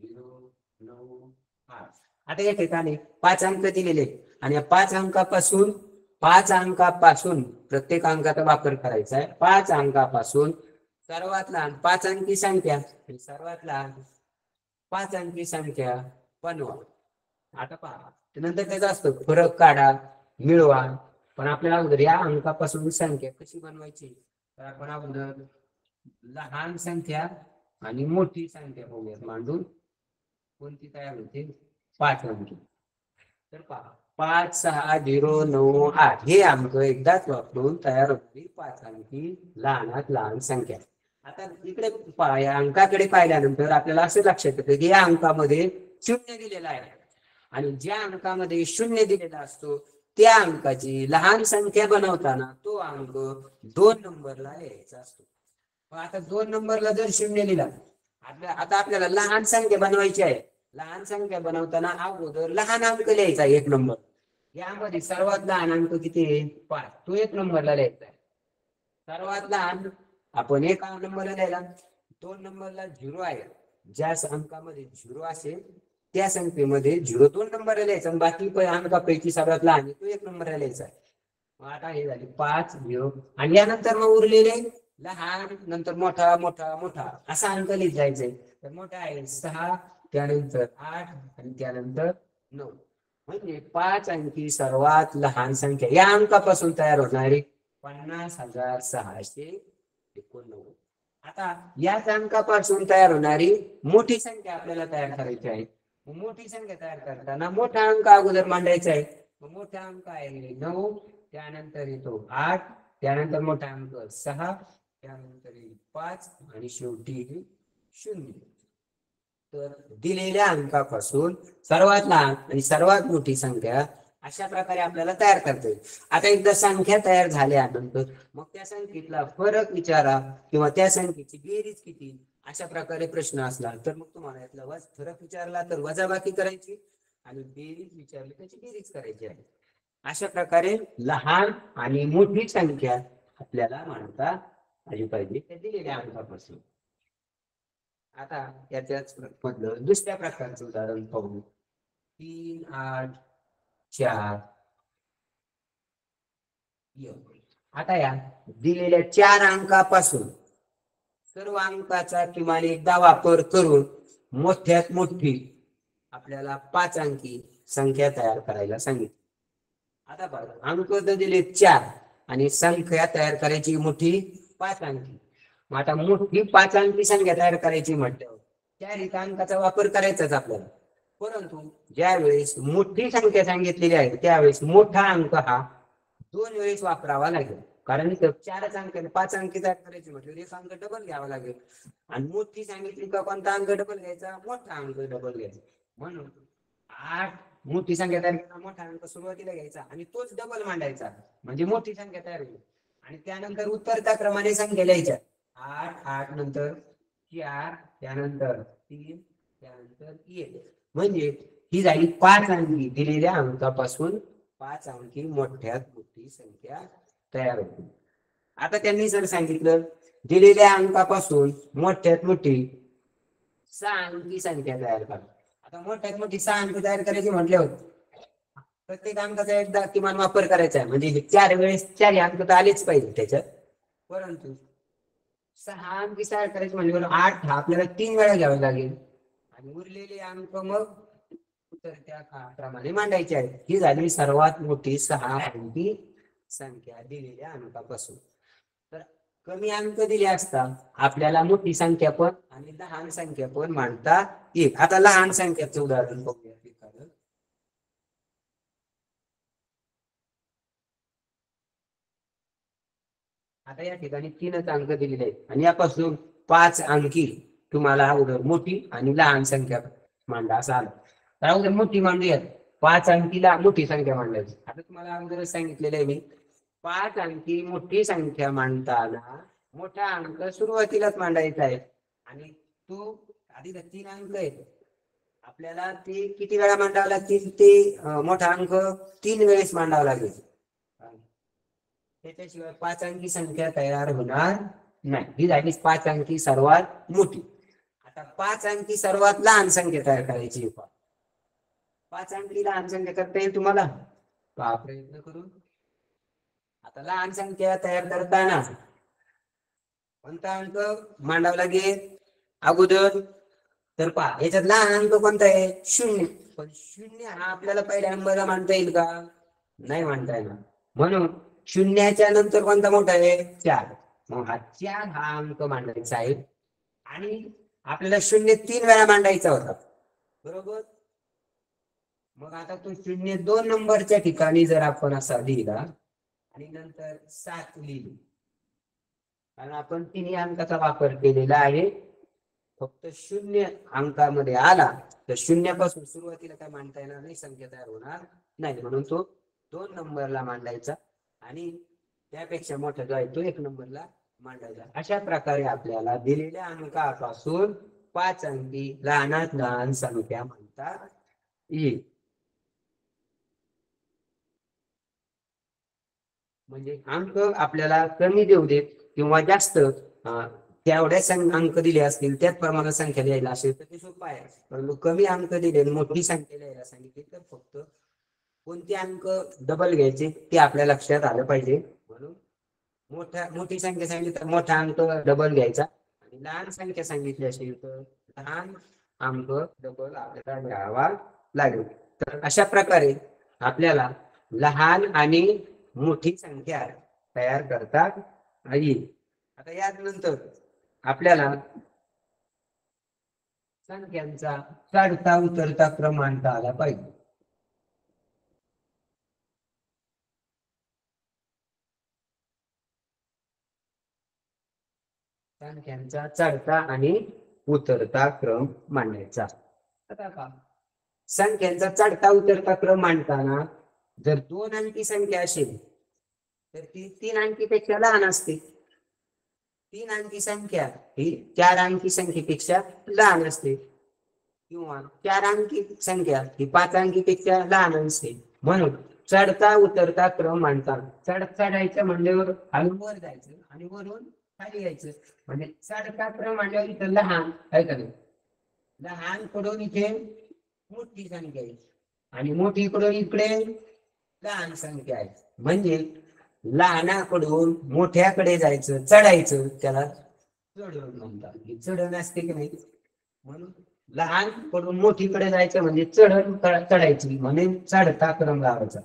0 9 8. आता या ठिकाणी 5 अंक दिलेले आणि या 5 अंकापासून प्रत्येक अंकाचा वापर करायचा आहे. 5 अंकापासून सर्वात लहान 5 अंकी संख्या आणि सर्वात लहान 5 अंकी संख्या बनवा. आता पहा, नंतर त्याचा असतो फरक काढा, मिळवा. पण आपल्याला अगोदर या अंकापासून संख्या कशी बनवायची, तर आपण अगोदर लहान संख्या आणि मोठी संख्या बघूयात मांडून. कोणती तयार होते, 5 अंकी. तर पहा 5 6 0 9 8 हे अंक एकदाच वापरून तयार होते 5 अंकी लहानात लहान संख्या. आता इकडे या अंकाकडे पाहिल्यानंतर आपल्याला असं लक्षात येतं की या अंकामध्ये 0 दिलेला आहे आणि ज्या अंकामध्ये 0 दिलेला असतो त्या अंकाची लहान संख्या बनवताना तो अंक 2 नंबरला लिहायचा असतो. आता 2 नंबरला जर 0 लिहिला, आता आपल्याला लहान संख्या बनवायची आहे. लहान संख्या बनवताना अगोदर लहान अंक लिहायचा 1 नंबर. यामध्ये सर्वात लहान अंक किती आहे, 5. तो 1 नंबरला लिहायचा आहे. सर्वात लहान आपण 1 नंबरला लिहायला, 2 नंबरला 0 आहे. ज्या अंकामध्ये 0 असेल त्या संख्येमध्ये 0 2 नंबरला लिहायचा. बाकी अंकापैकी सर्वात लहान तो 1 नंबरला लिहायचा आहे. आता हे झाले 5 0 आणि यानंतर मग उरलेले लहान नंतर मोठा मोठा मोठा असा अंक लिहित जायचंय. तर मोठा आहे 6, त्यानंतर 8 आणि त्यानंतर 9. म्हणजे 5 अंकी सर्वात लहान संख्या या अंकापासून तयार होणारी 50,689. आता याच अंकापासून तयार होणारी मोठी संख्या आपल्याला तयार करायची आहे. मोठी संख्या तयार करताना मोठा अंक अगोदर मांडायचा आहे. मोठा अंक आहे 9, त्यानंतर येतो 8, त्यानंतर मोठा अंक 6, त्यानंतर 5 आणि शेवटी 0. तर दिलेल्या अंकापासून सर्वात लहान आणि सर्वात मोठी संख्या अशा प्रकारे आपल्याला तयार करता येईल. आता एकदा संख्या तयार झाल्यानंतर मग त्या संख्येतला फरक विचारा किंवा त्या संख्येची बेरीज किती, अशा प्रकारे प्रश्न असला तर मग तुम्हाला यातला फरक विचारला तर वजाबाकी करायची आणि बेरीज विचारली त्याची बेरीज करायची आहे. अशा प्रकारे लहान आणि मोठी संख्या आपल्याला मांडता आली पाहिजे त्या दिलेल्या अंकापासून. आता याच्याच मधलं दुसऱ्या प्रकारचं उदाहरण पाहू. 3 8 4. आता या दिलेल्या 4 अंकापासून सर्व अंकाचा किमान एकदा वापर करून मोठ्यात मोठी आपल्याला 5 अंकी संख्या तयार करायला सांगितली. आता बघा अंक दिले 4 आणि संख्या तयार करायची मोठी 5 अंकी. मग आता मोठी 5 अंकी संख्या तयार करायची म्हटल्यावर त्या अंकाचा वापर करायचाच आपल्याला. परंतु ज्या वेळेस मोठी संख्या सांगितलेली आहे त्यावेळेस मोठा अंक हा 2 वेळेस वापरावा लागेल. कारण 4च अंक 5 अंकी तयार करायची म्हटल्यावर एक अंक डबल घ्यावा लागेल. आणि मोठी सांगितली का कोणता अंक डबल घ्यायचा, मोठा अंक डबल घ्यायचा. म्हणून 8 मोठी संख्या तयार करताना मोठा अंक सुरुवातीला घ्यायचा आणि तोच डबल मांडायचा म्हणजे मोठी संख्या तयार होईल. आणि त्यानंतर उत्तर त्या क्रमाने संख्या लिहायच्या 8 8 नंतर 4, त्यानंतर 3, त्यानंतर 1. म्हणजे ही झाली 5 अंकी. दिलेल्या अंकापासून 5 अंकी मोठ्यात मोठी संख्या तयार होते. आता त्यांनी जर सांगितलं दिलेल्या अंकापासून मोठ्यात मोठी 6 अंकी संख्या तयार करा. आता मोठ्यात मोठी 6 अंक तयार करायची म्हटल्यावर प्रत्येक अंकाचा एकदा किमान वापर करायचा आहे. म्हणजे 4 वेळेस 4 अंक तर आलेच पाहिजे त्याच्यात. परंतु 6 अंकी तयार करायचे म्हणजे 8 हा आपल्याला 3 वेळा घ्यावा लागेल आणि उरलेले अंक मग तर त्या प्रमाणे मांडायचे आहेत. ही झाली सर्वात मोठी 6 अंकी संख्या दिलेल्या अंकापासून. तर कमी अंक दिले असता आपल्याला मोठी संख्या पण आणि लहान संख्या पण मांडता येईल. आता लहान संख्याचं उदाहरण बघूया. आता या ठिकाणी 3च अंक दिलेले आहेत आणि यापासून 5 अंकी तुम्हाला अगोदर मोठी आणि लहान संख्या मांडा असं आलं. तर अगोदर मोठी मांडूयात. 5 अंकीला मोठी संख्या मांडायची. आता तुम्हाला अगोदरच सांगितलेलं आहे मी 5 अंकी मोठी संख्या मांडताना मोठा अंक सुरुवातीलाच मांडायचा आहे आणि तो आधी 3 अंक आहेत. आपल्याला ते किती वेळा मांडावं लागतील ते मोठा अंक 3 वेळेस मांडावा लागेल. त्याच्याशिवाय 5 अंकी संख्या तयार होणार नाही. ही झाली 5 अंकी सर्वात मोठी. आता 5 अंकी सर्वात लहान संख्या तयार करायची. 5 अंकी लहान संख्या करता येईल तुम्हाला? पहा प्रयत्न करून. आता लहान संख्या तयार करताना कोणता अंक मांडावा लागेल अगोदर? तर पहा याच्यात लहान अंक कोणता आहे? 0. पण 0 हा आपल्याला पहिल्या नंबरला मांडता येईल का? नाही मांडता येणार. म्हणून 0च्या नंतर कोणता मोठा आहे? 4. मग हा 4 हा अंक मांडायचा आहे आणि आपल्याला 0 3 वेळा मांडायचा होता. बरोबर. मग आता तो 0 2 नंबरच्या ठिकाणी जर आपण असा लिहिला आणि नंतर 7 लिहिली कारण आपण 3 अंकाचा वापर केलेला आहे. फक्त 0 अंकामध्ये आला तर 0 पासून सुरुवातीला काय मांडता येणार नाही, संख्या तयार होणार नाही. म्हणून तो 2 नंबरला मांडायचा आणि त्यापेक्षा मोठा जो आहे तो 1 नंबरला मांडायचा. अशा प्रकारे आपल्याला दिलेल्या अंकापासून 5 अंकी लहानात लहान संख्या मांडता येईल. म्हणजे अंक आपल्याला कमी देऊ देत किंवा जास्त तेवढ्या अंक दिले असतील त्याच प्रमाणात संख्या लिहायला असेल तर ते सोपं आहे. परंतु कमी अंक दिले मोठी संख्या लिहायला सांगितली तर फक्त कोणते अंक डबल घ्यायचे ते आपल्या लक्षात आलं पाहिजे. म्हणून मोठी संख्या सांगितली तर मोठा अंक डबल घ्यायचा आणि लहान संख्या सांगितली असेल तर लहान अंक डबल आपल्याला घ्यावा लागेल. तर अशा प्रकारे आपल्याला लहान आणि मोठी संख्या तयार करता येईल. आता यानंतर आपल्याला संख्यांचा चढता उतरता क्रम मांडता आला पाहिजे. संख्यांचा चढता आणि उतरता क्रम मांडायचा. आता पहा संख्यांचा चढता उतरता क्रम मांडताना जर 2 अंकी संख्या असेल तर ती 3 अंकीपेक्षा लहान असते. 3 अंकी संख्या ही 4 अंकी संख्येपेक्षा लहान असते किंवा 4 अंकी संख्या ही 5 अंकीपेक्षा लहान असते. म्हणून चढता उतरता क्रम मांडताना चढायचं म्हणल्यावर खालून वर जायचं आणि वरून खाली यायचं. म्हणजे चढता क्रम मांडल्यावर इथं लहान काय करायचं, लहान कडून इथे मोठी संख्या आहे आणि मोठीकडून इकडे लहान संख्या आहे. म्हणजे लहानाकडून मोठ्याकडे जायचं, चढायचं, त्याला चढवण म्हणतात. चढण असते की नाही. म्हणून लहान कडून मोठीकडे जायचं म्हणजे चढण चढायची म्हणून चढता क्रम लावायचा.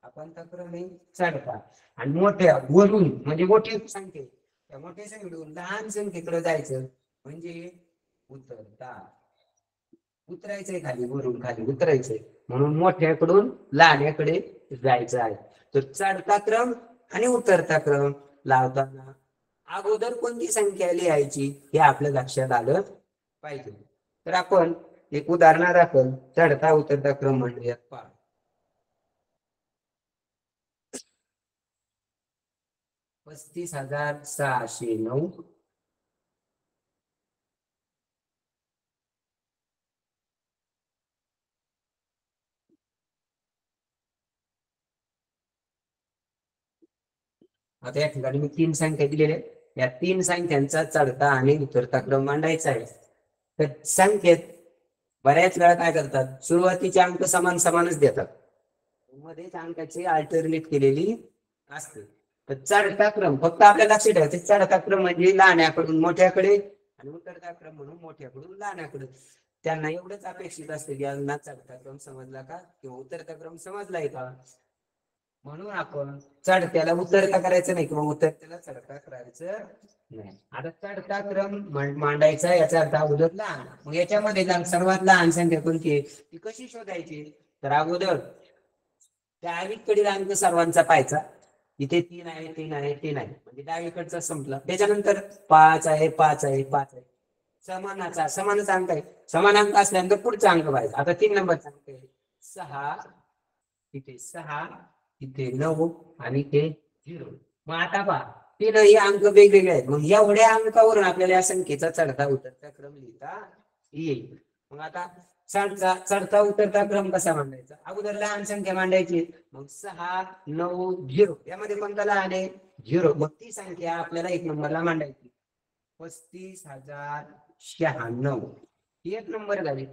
आपण क्रम चढता आणि मोठ्या वरून म्हणजे मोठी संख्या त्या मोठ्या संख्येकडून लहान संख्येकडे जायचं म्हणजे उतरता. उतरायचंय खाली, वरून खाली उतरायचंय म्हणून मोठ्याकडून लहान्याकडे जायचं आहे. तर चढता क्रम आणि उतरता क्रम लावताना अगोदर कोणती संख्या लिहायची हे आपल्या लक्षात आलं पाहिजे. तर आपण एक उदाहरण दाखल चढता उतरता क्रम म्हणूयात. पहा 35,609 आता या ठिकाणी मी 3 संख्या दिलेल्या आहेत. या 3 संख्यांचा चढता आणि उतरता क्रम मांडायचा आहे. तर संख्येत बऱ्याच वेळा काय करतात, सुरुवातीचे अंक समान समानच देतात, मध्येच अंकाची अल्टरनेट केलेली असते. तर चढता क्रम फक्त आपल्या लक्षात ठेवायचं, चढता क्रम म्हणजे लहान्याकडून मोठ्याकडे आणि उतरता क्रम म्हणून मोठ्याकडून लहान्याकडे. त्यांना एवढंच अपेक्षित असते की यांना चढता क्रम समजला का किंवा उतरता क्रम समजलाय का. म्हणून आपण चढत्याला उतरता करायचं नाही किंवा उतरत्याला चढता करायचं नाही. आता चढता क्रम मांडायचा याचा अर्थ अगोदर लहान. मग याच्यामध्ये सर्वात लहान संख्या कोणती आहे ती कशी शोधायची. तर अगोदर त्या अलीकडील अंक सर्वांचा पाहायचा. इथे 3 आहे 3 आहे 3 आहे म्हणजे डावीकडचा संपला. त्याच्यानंतर 5 आहे 5 आहे 5 आहे समानच अंक आहे. समान अंक असल्यानंतर पुढचा अंक पाहायचा. आता 3 नंबरचा अंक आहे 6, इथे 6, इथे 9 आणि इथे 0. मग आता पहा तीनही अंक वेगवेगळे आहेत. मग एवढ्या अंकावरून आपल्याला या संख्येचा चढता उतरता क्रम लिहिता येईल. मग आता चढता उतरता क्रम कसा मांडायचा. अगोदर लहान संख्या मांडायची. मग 6, 9, 0 यामध्ये कोणता लहान आहे 0. मग ती संख्या आपल्याला 1 नंबरला मांडायची. 35,096 ही 1 नंबर झाली.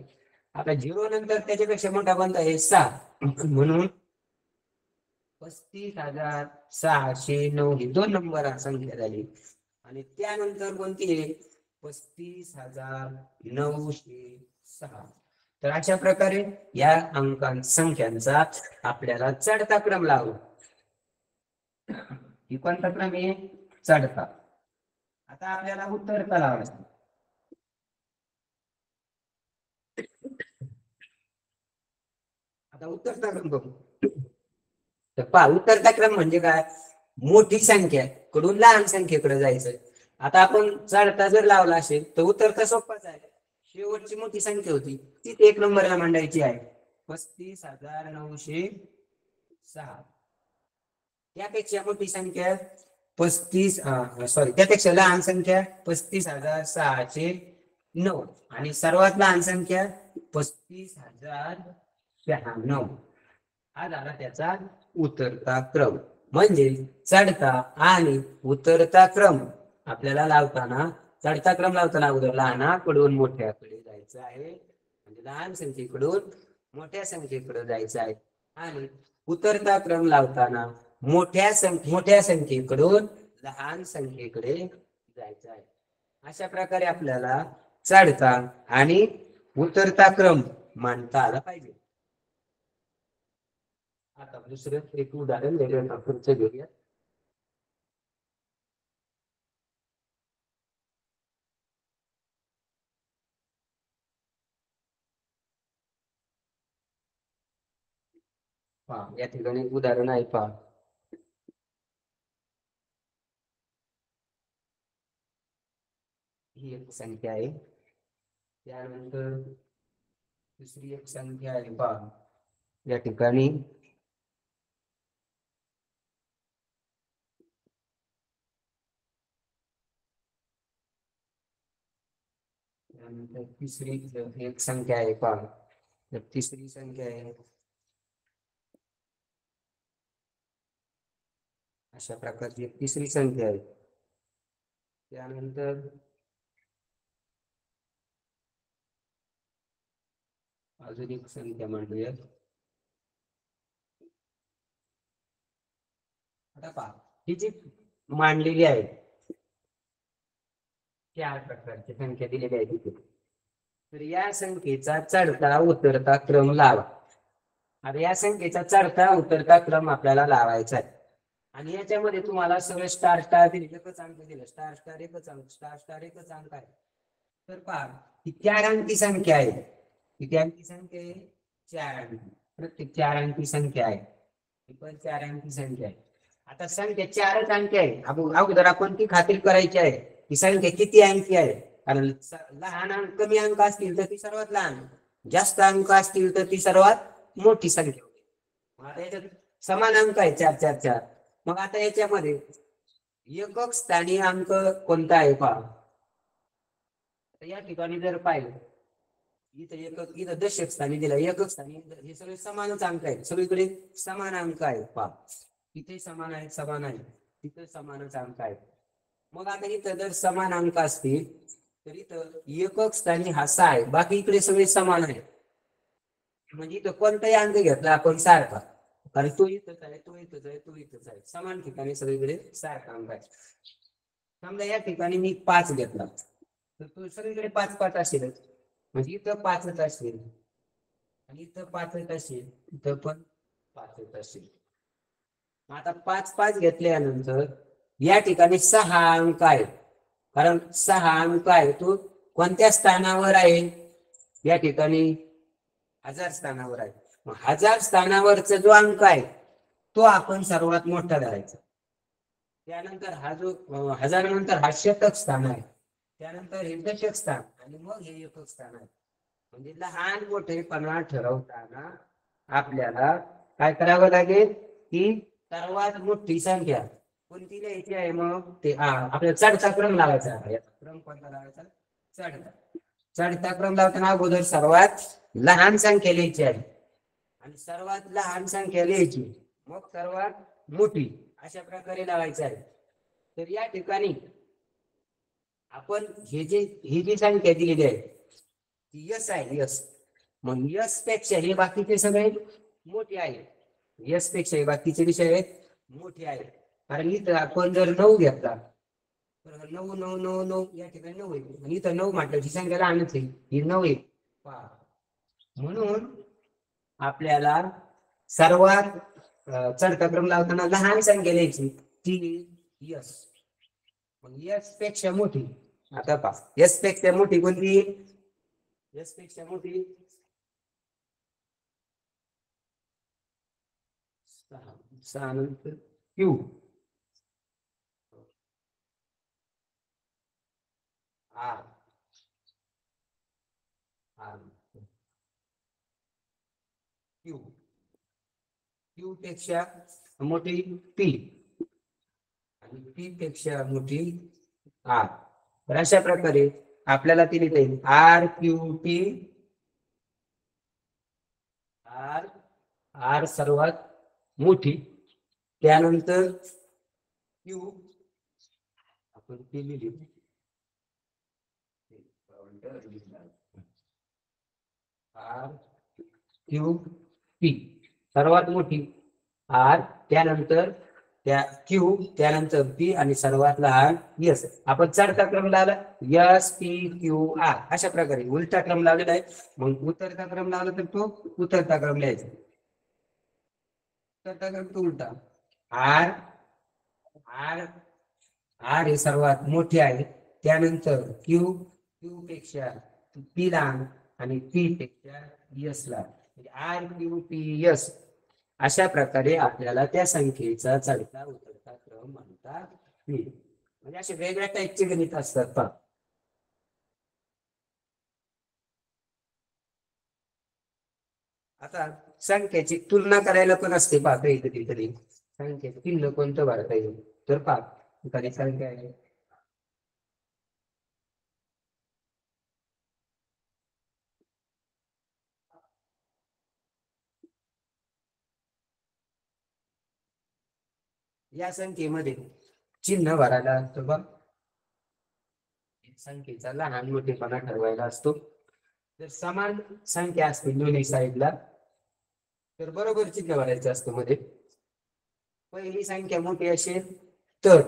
आता 0 नंतर त्याच्यापेक्षा मोठा कोणता आहे 6 म्हणून 35,609 ही 2 नंबर संख्या झाली. आणि त्यानंतर कोणती आहे 35,906. तर अशा प्रकारे या संख्यांचा आपल्याला चढता क्रम लावला. ही कोणता क्रम आहे चढता. आता आपल्याला उतरता लावायचा. आता उतरता क्रम बघू. तर पहा उतरता क्रम म्हणजे काय, मोठी संख्या कडून लहान संख्येकडे जायचं. आता आपण चढता जर लावला असेल तर उतरता सोपाच आहे. शेवटची मोठी संख्या होती ती 1 नंबरला मांडायची आहे 35,906. त्यापेक्षा मोठी संख्या त्यापेक्षा लहान संख्या 35,609 आणि सर्वात लहान संख्या 35,096. हा झाला त्याचा उतरता क्रम. म्हणजे चढता आणि उतरता क्रम आपल्याला लावताना, चढता क्रम लावताना अगोदर लहानाकडून मोठ्याकडे जायचं आहे. म्हणजे लहान संख्येकडून मोठ्या संख्येकडे जायचं आहे. आणि उतरता क्रम लावताना मोठ्या संख्येकडून लहान संख्येकडे जायचं आहे. अशा प्रकारे आपल्याला चढता आणि उतरता क्रम मांडता आला पाहिजे. आता दुसरं एक उदाहरण पुढचं घेऊया. पहा या ठिकाणी उदाहरण आहे पहा. ही एक संख्या आहे. त्यानंतर दुसरी एक संख्या आहे पहा. या ठिकाणी त्यानंतर तिसरी एक संख्या आहे पहा. तिसरी संख्या आहे अशा प्रकारची एक तिसरी संख्या आहे. त्यानंतर अजून एक संख्या मांडूया. आता पहा ही जी मांडलेली आहे 4 प्रकारची संख्या दिलेली आहे तिथे. तर या संख्येचा चढता उतरता क्रम लावा. आता या संख्येचा चढता उतरता क्रम आपल्याला लावायचा आहे. आणि याच्यामध्ये तुम्हाला सगळे स्टार स्टार दिले, एकच अंक दिले, स्टार स्टार एकच अंक, स्टार स्टार एकच अंक आहे. तर पहा ही 4 अंकी संख्या आहे. किती अंकी संख्या आहे 4 अंकी. प्रत्येक 4 अंकी संख्या आहे. ही पण 4 अंकी संख्या आहे. आता संख्या 4च अंकी आहे. अगोदर आपण ती खात्री करायची आहे की संख्या किती अंकी आहे. कारण लहान अंक कमी अंक असतील तर ती सर्वात लहान, जास्त अंक असतील तर ती सर्वात मोठी संख्या होती. आता याच्यात समान अंक आहे 4 4 4. मग आता याच्यामध्ये एकक स्थानी अंक कोणता आहे पहा. या ठिकाणी जर पाहिलं इथं दशक स्थानी दिला, एकक स्थानी, हे सगळे समानच अंक आहेत. सगळीकडे समान अंक आहेत पहा. इथे समान आहे समान आहे. तिथं समानच अंक आहेत. मग आता इथं जर समान अंक असतील तर इथं एकक स्थानी हा 6 आहे, बाकी इकडे सगळे समान आहेत. म्हणजे इथं कोणताही अंक घेतला आपण सारखा, कारण तो इथंच आहे, तो इथंच आहे, तो इथंच आहे, समान ठिकाणी सगळीकडे सारखा अंक आहे. समजा या ठिकाणी मी 5 घेतला तर तो सगळीकडे 5 5 असेलच, म्हणजे इथं 5च असेल आणि इथं 5च असेल, इथं पण 5च असेल. आता 5 5 घेतल्यानंतर या ठिकाणी 6 अंक आहेत, कारण 6 अंक आहे तो कोणत्या स्थानावर आहे, या ठिकाणी 1000 स्थानावर आहे. मग 1000 स्थानावरचा जो अंक आहे तो आपण सर्वात मोठा धरायचा. त्यानंतर हा जो 1000 नंतर हा शतक स्थान आहे, त्यानंतर हे दशक स्थान आणि मग हे एकक स्थान आहे. म्हणजे लहान मोठेपणा ठरवताना आपल्याला काय करावं लागेल की सर्वात मोठी संख्या कोणती लिहायची आहे, मग ते आपल्याला चढता क्रम लावायचा आहे. क्रम कोणता लावायचा, चढता. चढता क्रम लावताना अगोदर सर्वात लहान संख्या लिहायची आहे आणि सर्वात लहान संख्या लिहायची, मग सर्वात मोठी, अशा प्रकारे लावायचं आहे. तर या ठिकाणी आपण ही जी संख्या दिलेली आहे ती यस आहे, यस. मग यस पेक्षा हे बाकीचे सगळे मोठे आहे, यस पेक्षा हे बाकीचे विषय आहेत मोठे आहे. कारण इथं आपण जर 9 घेतला तर 9 9 9 9 या ठिकाणी 9 आहे, आणि इथं 9 म्हटल्याची संख्या लहानच आहे, ही 9 आहे. म्हणून आपल्याला सर्वात चढता क्रम लावताना लहान संख्या लिहायची, ती यस. मग यस पेक्षा मोठी, आता पहा यस पेक्षा मोठी कोणती, यस पेक्षा मोठी 6 नंतर Q, R R Q, Q पेक्षा मोठी पी आणि पी पेक्षा मोठी आर. तर अशा प्रकारे आपल्याला ती लिहिता येईल R Q P, R R सर्वात मोठी, त्यानंतर क्यू आपण पी लिहिली, आर क्यू पी सर्वात मोठी, आर त्यानंतर त्या क्यू त्यानंतर पी आणि सर्वात लहान यस. आपण चढता क्रम लावला यस पी क्यू आर, अशा प्रकारे उलटा क्रम लावलेला आहे. मग उतरता क्रम लावला तर तो उतरता क्रम लिहायचा, उतरता क्रम तो उलटा. आर आर आर हे सर्वात मोठे आहे, त्यानंतर क्यू क्यू पेक्षा पी लहान आणि पी पेक्षा यस लहान, आर क्यू पी यस. अशा प्रकारे आपल्याला त्या संख्येचा चढता उतरता क्रम म्हणता येईल. म्हणजे असे वेगळ्या टाईपचे गणित असतात पहा. आता संख्येची तुलना करायला पण असते पहा, कधी संख्येत चिन्ह कोणतं भरता येईल. तर पहा एखादी संख्या आहे, या संख्येमध्ये चिन्ह भरायला असतो बघ, संख्येचा लहान मोठेपणा ठरवायला असतो. जर समान संख्या असतील दोन्ही साईडला तर बरोबर चिन्ह भरायचं असतं मध्ये. पहिली संख्या मोठी असेल तर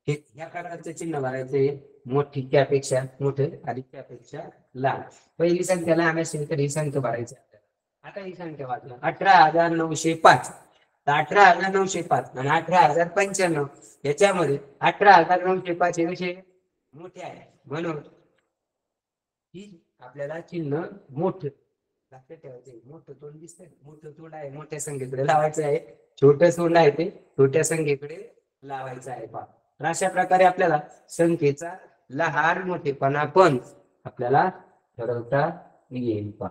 हे या प्रकारचं चिन्ह भरायचे, मोठी त्यापेक्षा मोठे आणि त्यापेक्षा लहान. पहिली संख्या लहान असेल तर ही संख्या भरायची. आता ही संख्या वाचला 18,905, तर 18,905 आणि 18,095 याच्यामध्ये 18,905 हे विषय मोठे आहे, म्हणून ही आपल्याला चिन्ह मोठं लक्षात ठेवायचे. मोठं तोंड दिसतंय, मोठं तोंड आहे मोठ्या संख्येकडे लावायचं आहे, छोटं तोंड आहे ते छोट्या संख्येकडे लावायचं आहे पहा. तर अशा प्रकारे आपल्याला संख्येचा लहान मोठेपणा पण आपल्याला ठरवता येईल पहा.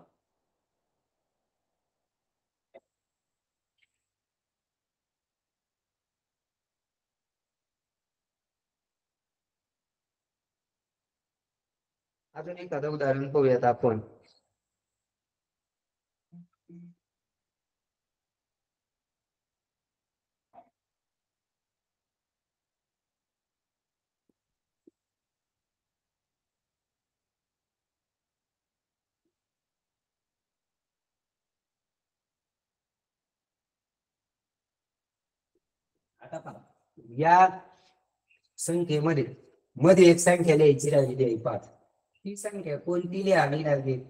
अजून एखादं उदाहरण पाहूयात आपण. आता पहा, या संख्येमध्ये मध्ये एक संख्या लिहायची राहिली आहे 5. ती संख्या कोणती लिहावी लागेल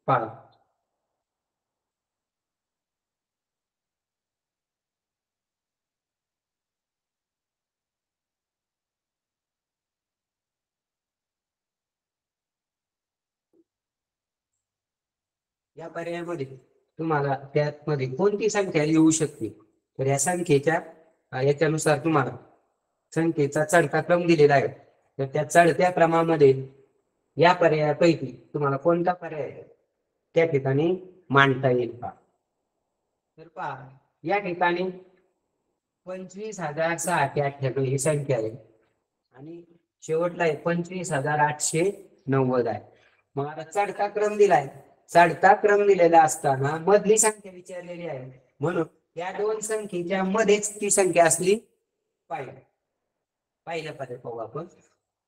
पहा. या पर्यायामध्ये तुम्हाला त्यामध्ये कोणती संख्या येऊ शकते, तर या संख्येच्या याच्यानुसार तुम्हाला संख्येचा चढता क्रम दिलेला आहे. तर त्या चढत्या क्रमामध्ये या पर्यायापैकी तुम्हाला कोणता पर्याय त्या ठिकाणी मांडता येईल का. तर पहा, या ठिकाणी 25,698 ही संख्या आहे आणि शेवटला आहे 25,890 आहे. मग आता चढता क्रम दिलाय, चढता क्रम दिलेला असताना मधली संख्या विचारलेली आहे, म्हणून या दोन संख्येच्या मध्येच ती संख्या असली पाहिजे. पहिल्या पर्याय पाहू आपण.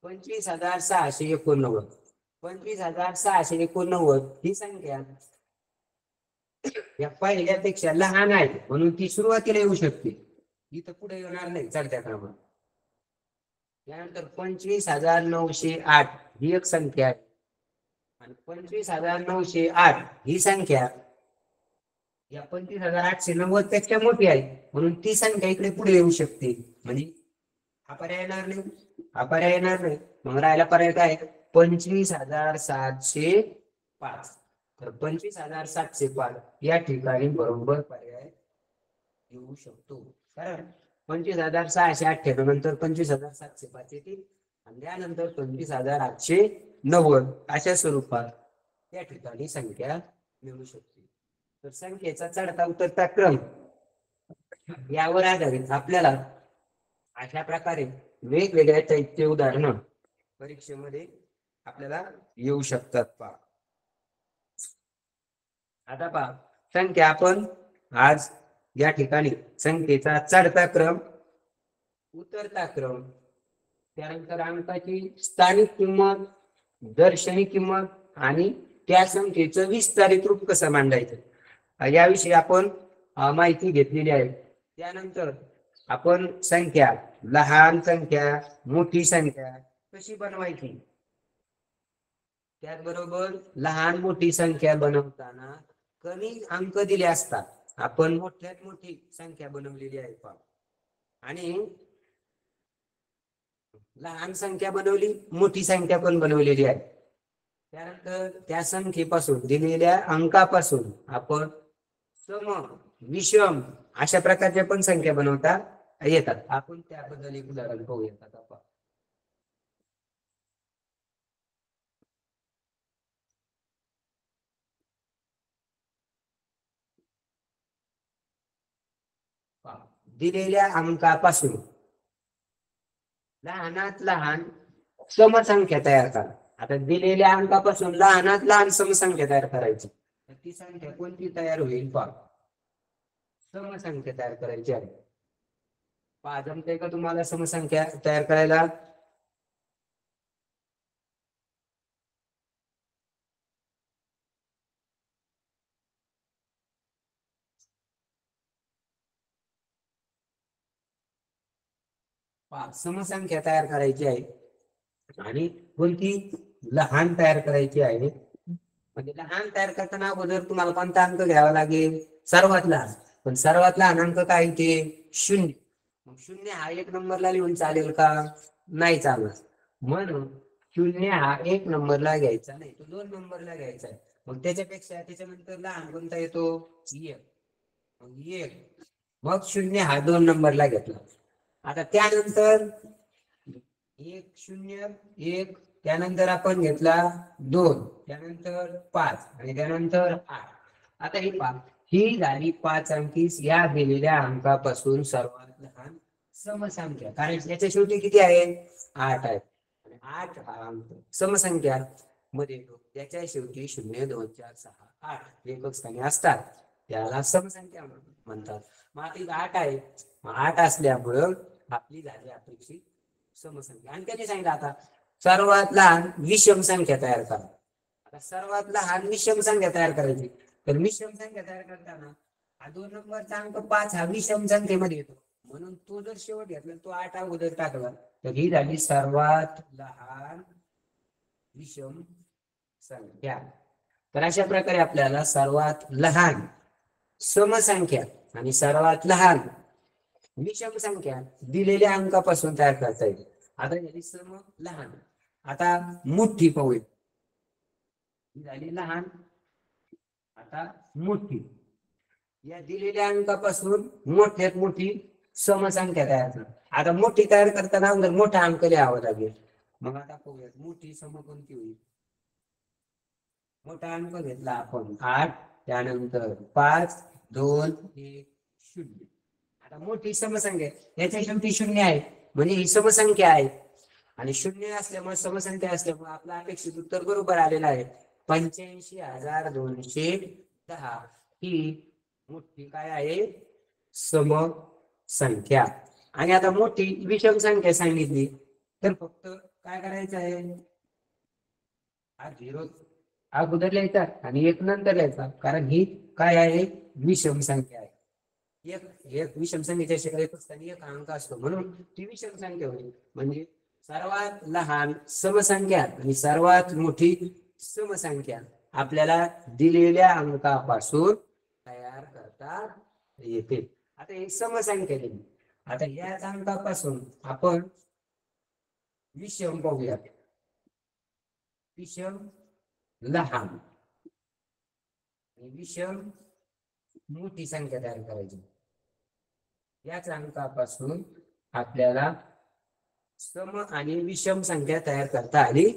25,689. 25,689 ही संख्या या पहिल्यापेक्षा लहान आहे, म्हणून ती सुरुवातीला येऊ शकते, इथं पुढे येणार नाही चढत्या क्रमात. त्यानंतर 25,908 ही एक संख्या आहे आणि 25,908 ही संख्या या 25,890 पेक्षा मोठी आहे, म्हणून ती संख्या इकडे पुढे येऊ शकते. म्हणजे हा पर्याय येणार नाही, हा पर्याय येणार नाही. मग राहायला पर्याय काय, 25,705. तर 25,705 या ठिकाणी बरोबर पर्याय येऊ शकतो. कारण 25,698 नंतर 25,705 येतील आणि त्यानंतर 25,890 अशा स्वरूपात त्या ठिकाणी संख्या मिळू शकते. तर संख्येचा चढता उतरता क्रम यावर आधारित आपल्याला अशा प्रकारे वेगवेगळ्या टाईपचे उदाहरण परीक्षेमध्ये आपल्याला येऊ शकतात. पहा, आता पहा, संख्या आपण आज या ठिकाणी संख्येचा चढता क्रम, उतरता क्रम, त्यानंतर अंकाची स्थानिक किंमत, दर्शनी किंमत आणि त्या संख्येचं विस्तारित रूप कसं मांडायचं याविषयी आपण माहिती घेतलेली आहे. त्यानंतर आपण संख्या, लहान संख्या, मोठी संख्या कशी बनवायची, त्याचबरोबर लहान मोठी संख्या बनवताना कमी अंक दिले असतात, आपण मोठ्यात मोठी संख्या बनवलेली आहे पहा, आणि लहान संख्या बनवली, मोठी संख्या पण बनवलेली आहे. त्यानंतर त्या संख्येपासून दिलेल्या अंकापासून आपण सम, विषम अशा प्रकारच्या पण संख्या बनवता येतात. आपण त्याबद्दल एक उदाहरण पाहूयात. आता दिलेल्या अंकापासून लहानात लहान समसंख्या तयार करा. आता दिलेल्या अंकापासून लहानात लहान समसंख्या तयार करायची, तर ती संख्या कोणती तयार होईल पहा. समसंख्या तयार करायची आहे. पहा, जमते का तुम्हाला समसंख्या तयार करायला. समसंख्या तयार करायची आहे आणि कोणती लहान तयार करायची आहे. म्हणजे लहान तयार करताना अगोदर तुम्हाला कोणता अंक घ्यावा लागेल, सर्वात लहान. पण सर्वात लहान अंक काय ते 0. मग 0 हा 1 नंबरला लिहून चालेल का, नाही चालणार. म्हणून 0 हा 1 नंबरला घ्यायचा नाही, तो 2 नंबरला घ्यायचा आहे. मग त्याच्यानंतर लहान कोणता येतो, 1. मग 0 हा 2 नंबरला घेतला. आता त्यानंतर 1 0 1, त्यानंतर आपण घेतला 2, त्यानंतर 5 आणि त्यानंतर 8. आता ही 5 ही झाली 5 अंकी या दिलेल्या अंकापासून सर्वात लहान समसंख्या. कारण याच्या शेवटी किती आहे, 8 आहे. 8 हा अंक समसंख्या मध्ये येतो, त्याच्या शेवटी 0 2 4 6 8 एकच स्थानी असतात, त्याला समसंख्या म्हणतात. मग आता 8 आहे, 8 असल्यामुळं आपली झाली अपेक्षित समसंख्या. आणि त्याने सांगितलं आता सर्वात लहान विषम संख्या तयार करा. आता सर्वात लहान विषम संख्या तयार करायची, तर विषम संख्या तयार करताना हा 2 नंबरचा अंक 5 हा विषम संख्येमध्ये येतो. म्हणून तो जर शेवट घेतला तो 8 अगोदर टाकला तर ही झाली सर्वात लहान विषम संख्या. तर अशा प्रकारे आपल्याला सर्वात लहान समसंख्या आणि सर्वात लहान विषम संख्या दिलेल्या अंकापासून तयार करता येईल. आता झाली सम लहान. आता मोठी पाहूया. ही झाली लहान, आता मोठी. या दिलेल्या अंकापासून मोठ्यात मोठी समसंख्या तयार करतात. आता मोठी तयार करताना अगोदर मोठा अंक लिहावा लागेल. मग आता पाहूयात मोठी सम कोणती होईल. मोठा अंक घेतला आपण 8, त्यानंतर 5, 2, 1, 0. आता मोठी समसंख्या याच्या शेवटी 0 आहे म्हणजे ही समसंख्या आहे आणि 0 असल्यामुळे समसंख्या असल्यामुळे आपलं अपेक्षित उत्तर बरोबर आलेलं आहे. 85,210 ही मोठी काय आहे समसंख्या. आणि आता मोठी विषम संख्या सांगितली तर फक्त काय करायचं आहे, हा 0 अगोदर लिहायचा आणि 1 नंतर लिहायचा, कारण ही काय आहे विषम संख्या आहे. एक विषम संख्येच्या शेजारी असताना एक अंक असतो म्हणून ती विषम संख्या होईल. म्हणजे सर्वात लहान समसंख्या आणि सर्वात मोठी समसंख्या आपल्याला दिलेल्या अंकापासून तयार करता येते. आता ही समसंख्या दिली. आता याच अंकापासून आपण विषम पाहूया. विषम लहान आणि विषम मोठी संख्या तयार करायची. याच अंकापासून आपल्याला सम आणि विषम संख्या तयार करता आली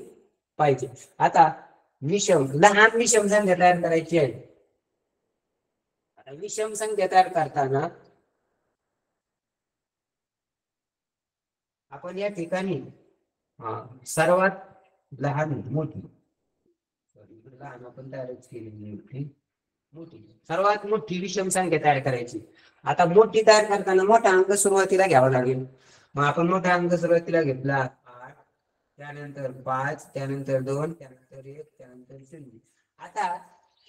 पाहिजे. आता लहान विषम संख्या तयार करायची आहे. आता विषम संख्या तयार करताना आपण या ठिकाणी सर्वात लहान मोठी लहान आपण तयारच केलेली मोठी सर्वात मोठी विषम संख्या तयार करायची. आता मोठी तयार करताना मोठा अंक सुरुवातीला घ्यावा लागेल. मग आपण मोठा अंक सुरुवातीला घेतला 8, त्यानंतर 5, त्यानंतर 2, त्यानंतर 1, त्यानंतर 0. आता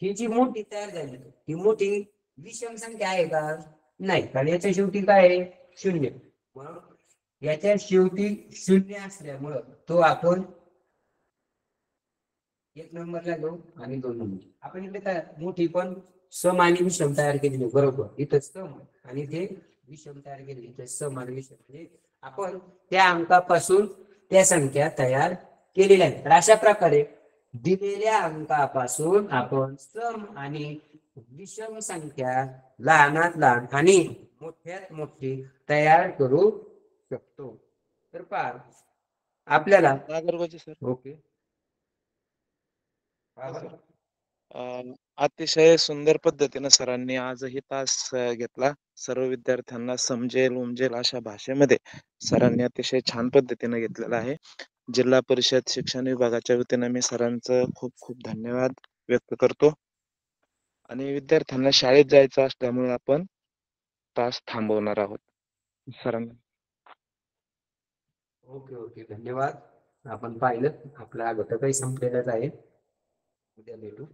ही जी मोठी तयार झाली ही मोठी विषम संख्या आहे का, नाही, कारण याच्या शेवटी काय आहे 0. मग याच्या शेवटी 0 असल्यामुळं तो आपण 1 नंबरला घेऊ आणि 2 नंबर. आपण इकडे मोठी पण सम आणि विषम तयार केलेली बरोबर. इथं सम आणि ते विषम तयार केलेली, इथे सम आणि विषम म्हणजे आपण त्या अंकापासून त्या संख्या तयार केलेल्या आहेत. तर अशा प्रकारे दिलेल्या अंकापासून आपण सम आणि विषम संख्या लहानात लहान आणि मोठ्यात मोठी तयार करू शकतो. तर पहा आपल्याला नागरगोजे सर. ओके अतिशय सुंदर पद्धतीने सरांनी आजही तास घेतला. सर्व विद्यार्थ्यांना समजेल उमजेल अशा भाषेमध्ये सरांनी अतिशय छान पद्धतीने घेतलेला आहे. जिल्हा परिषद शिक्षण विभागाच्या वतीने मी सरांचं खूप खूप धन्यवाद व्यक्त करतो. आणि विद्यार्थ्यांना शाळेत जायचं असल्यामुळे आपण तास थांबवणार आहोत. सरांना ओके धन्यवाद. आपण पाहिलं आपला घटकही संपलेलाच आहे. उद्या भेटू.